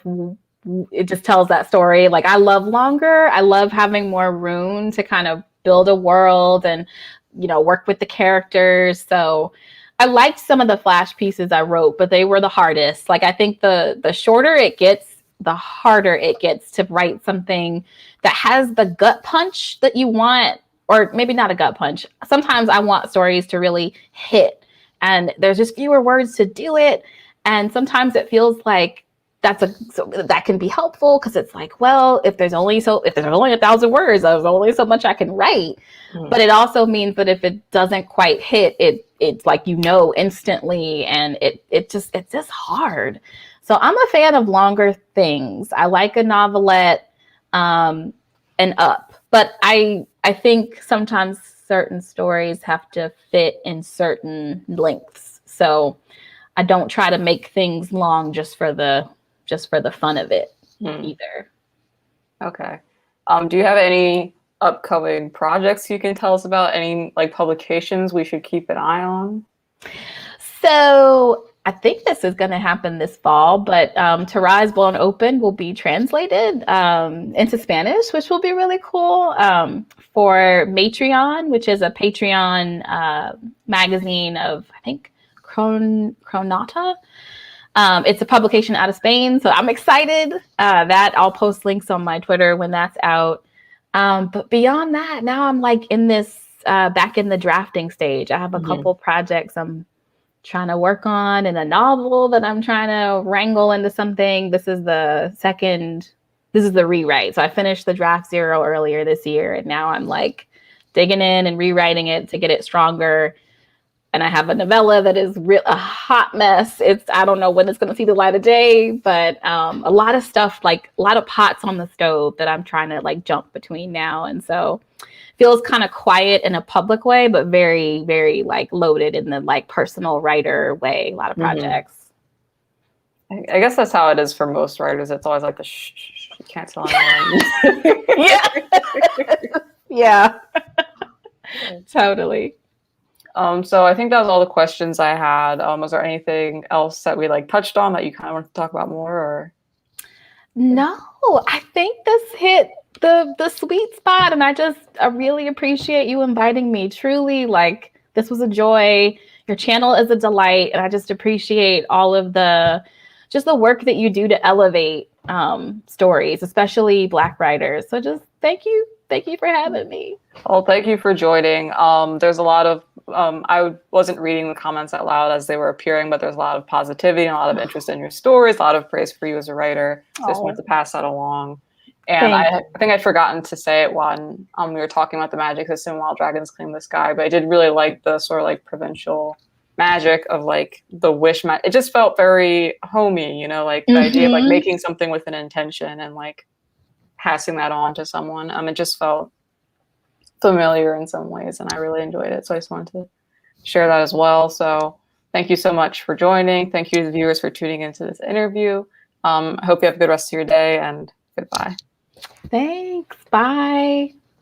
it just tells that story. Like, I love longer. I love having more room to kind of build a world and, work with the characters. So I liked some of the flash pieces I wrote, but they were the hardest. Like, I think the shorter it gets, the harder it gets to write something that has the gut punch that you want, or maybe not a gut punch. Sometimes I want stories to really hit, and there's just fewer words to do it. And sometimes it feels like that can be helpful, because it's like, well, if there's only 1,000 words, there's only so much I can write. But it also means that if it doesn't quite hit, it's like, instantly, and it's just hard. So I'm a fan of longer things. I like a novelette and up, but I think sometimes certain stories have to fit in certain lengths. So I don't try to make things long just for the fun of it either. Okay. Do you have any upcoming projects you can tell us about? Any like publications we should keep an eye on? So I think this is going to happen this fall, but To Rise Blown Open will be translated into Spanish, which will be really cool, for Matreon, which is a Patreon magazine of, I think, Cronata. It's a publication out of Spain, so I'm excited. That I'll post links on my Twitter when that's out. But beyond that, now I'm like in this back in the drafting stage. I have a couple projects I'm trying to work on, and a novel that I'm trying to wrangle into something. This is the rewrite. So I finished the draft 0 earlier this year, and now I'm like digging in and rewriting it to get it stronger. And I have a novella that is a hot mess. I don't know when it's going to see the light of day, but a lot of stuff, like a lot of pots on the stove that I'm trying to like jump between now. And so feels kind of quiet in a public way, but very, very like loaded in the like personal writer way. A lot of projects. I guess that's how it is for most writers. It's always like the shh, you can't tell anyone. Yeah. Totally. So I think that was all the questions I had. Was there anything else that we like touched on that you kind of want to talk about more, or? No, I think this hit the sweet spot, and I really appreciate you inviting me. Truly, like, this was a joy. Your channel is a delight, and I just appreciate all of the just the work that you do to elevate stories, especially Black writers. So just thank you for having me. Well, thank you for joining. There's a lot of I wasn't reading the comments out loud as they were appearing, but there's a lot of positivity and a lot of interest in your stories, a lot of praise for you as a writer. So I just wanted to pass that along. And I think I'd forgotten to say it when we were talking about the magic system while dragons claim the sky, but I did really like the sort of like provincial magic of like the wish. It just felt very homey, you know, like the idea of like making something with an intention and like passing that on to someone. It just felt familiar in some ways, and I really enjoyed it. So I just wanted to share that as well. So thank you so much for joining. Thank you to the viewers for tuning into this interview. I hope you have a good rest of your day, and goodbye. Thanks. Bye.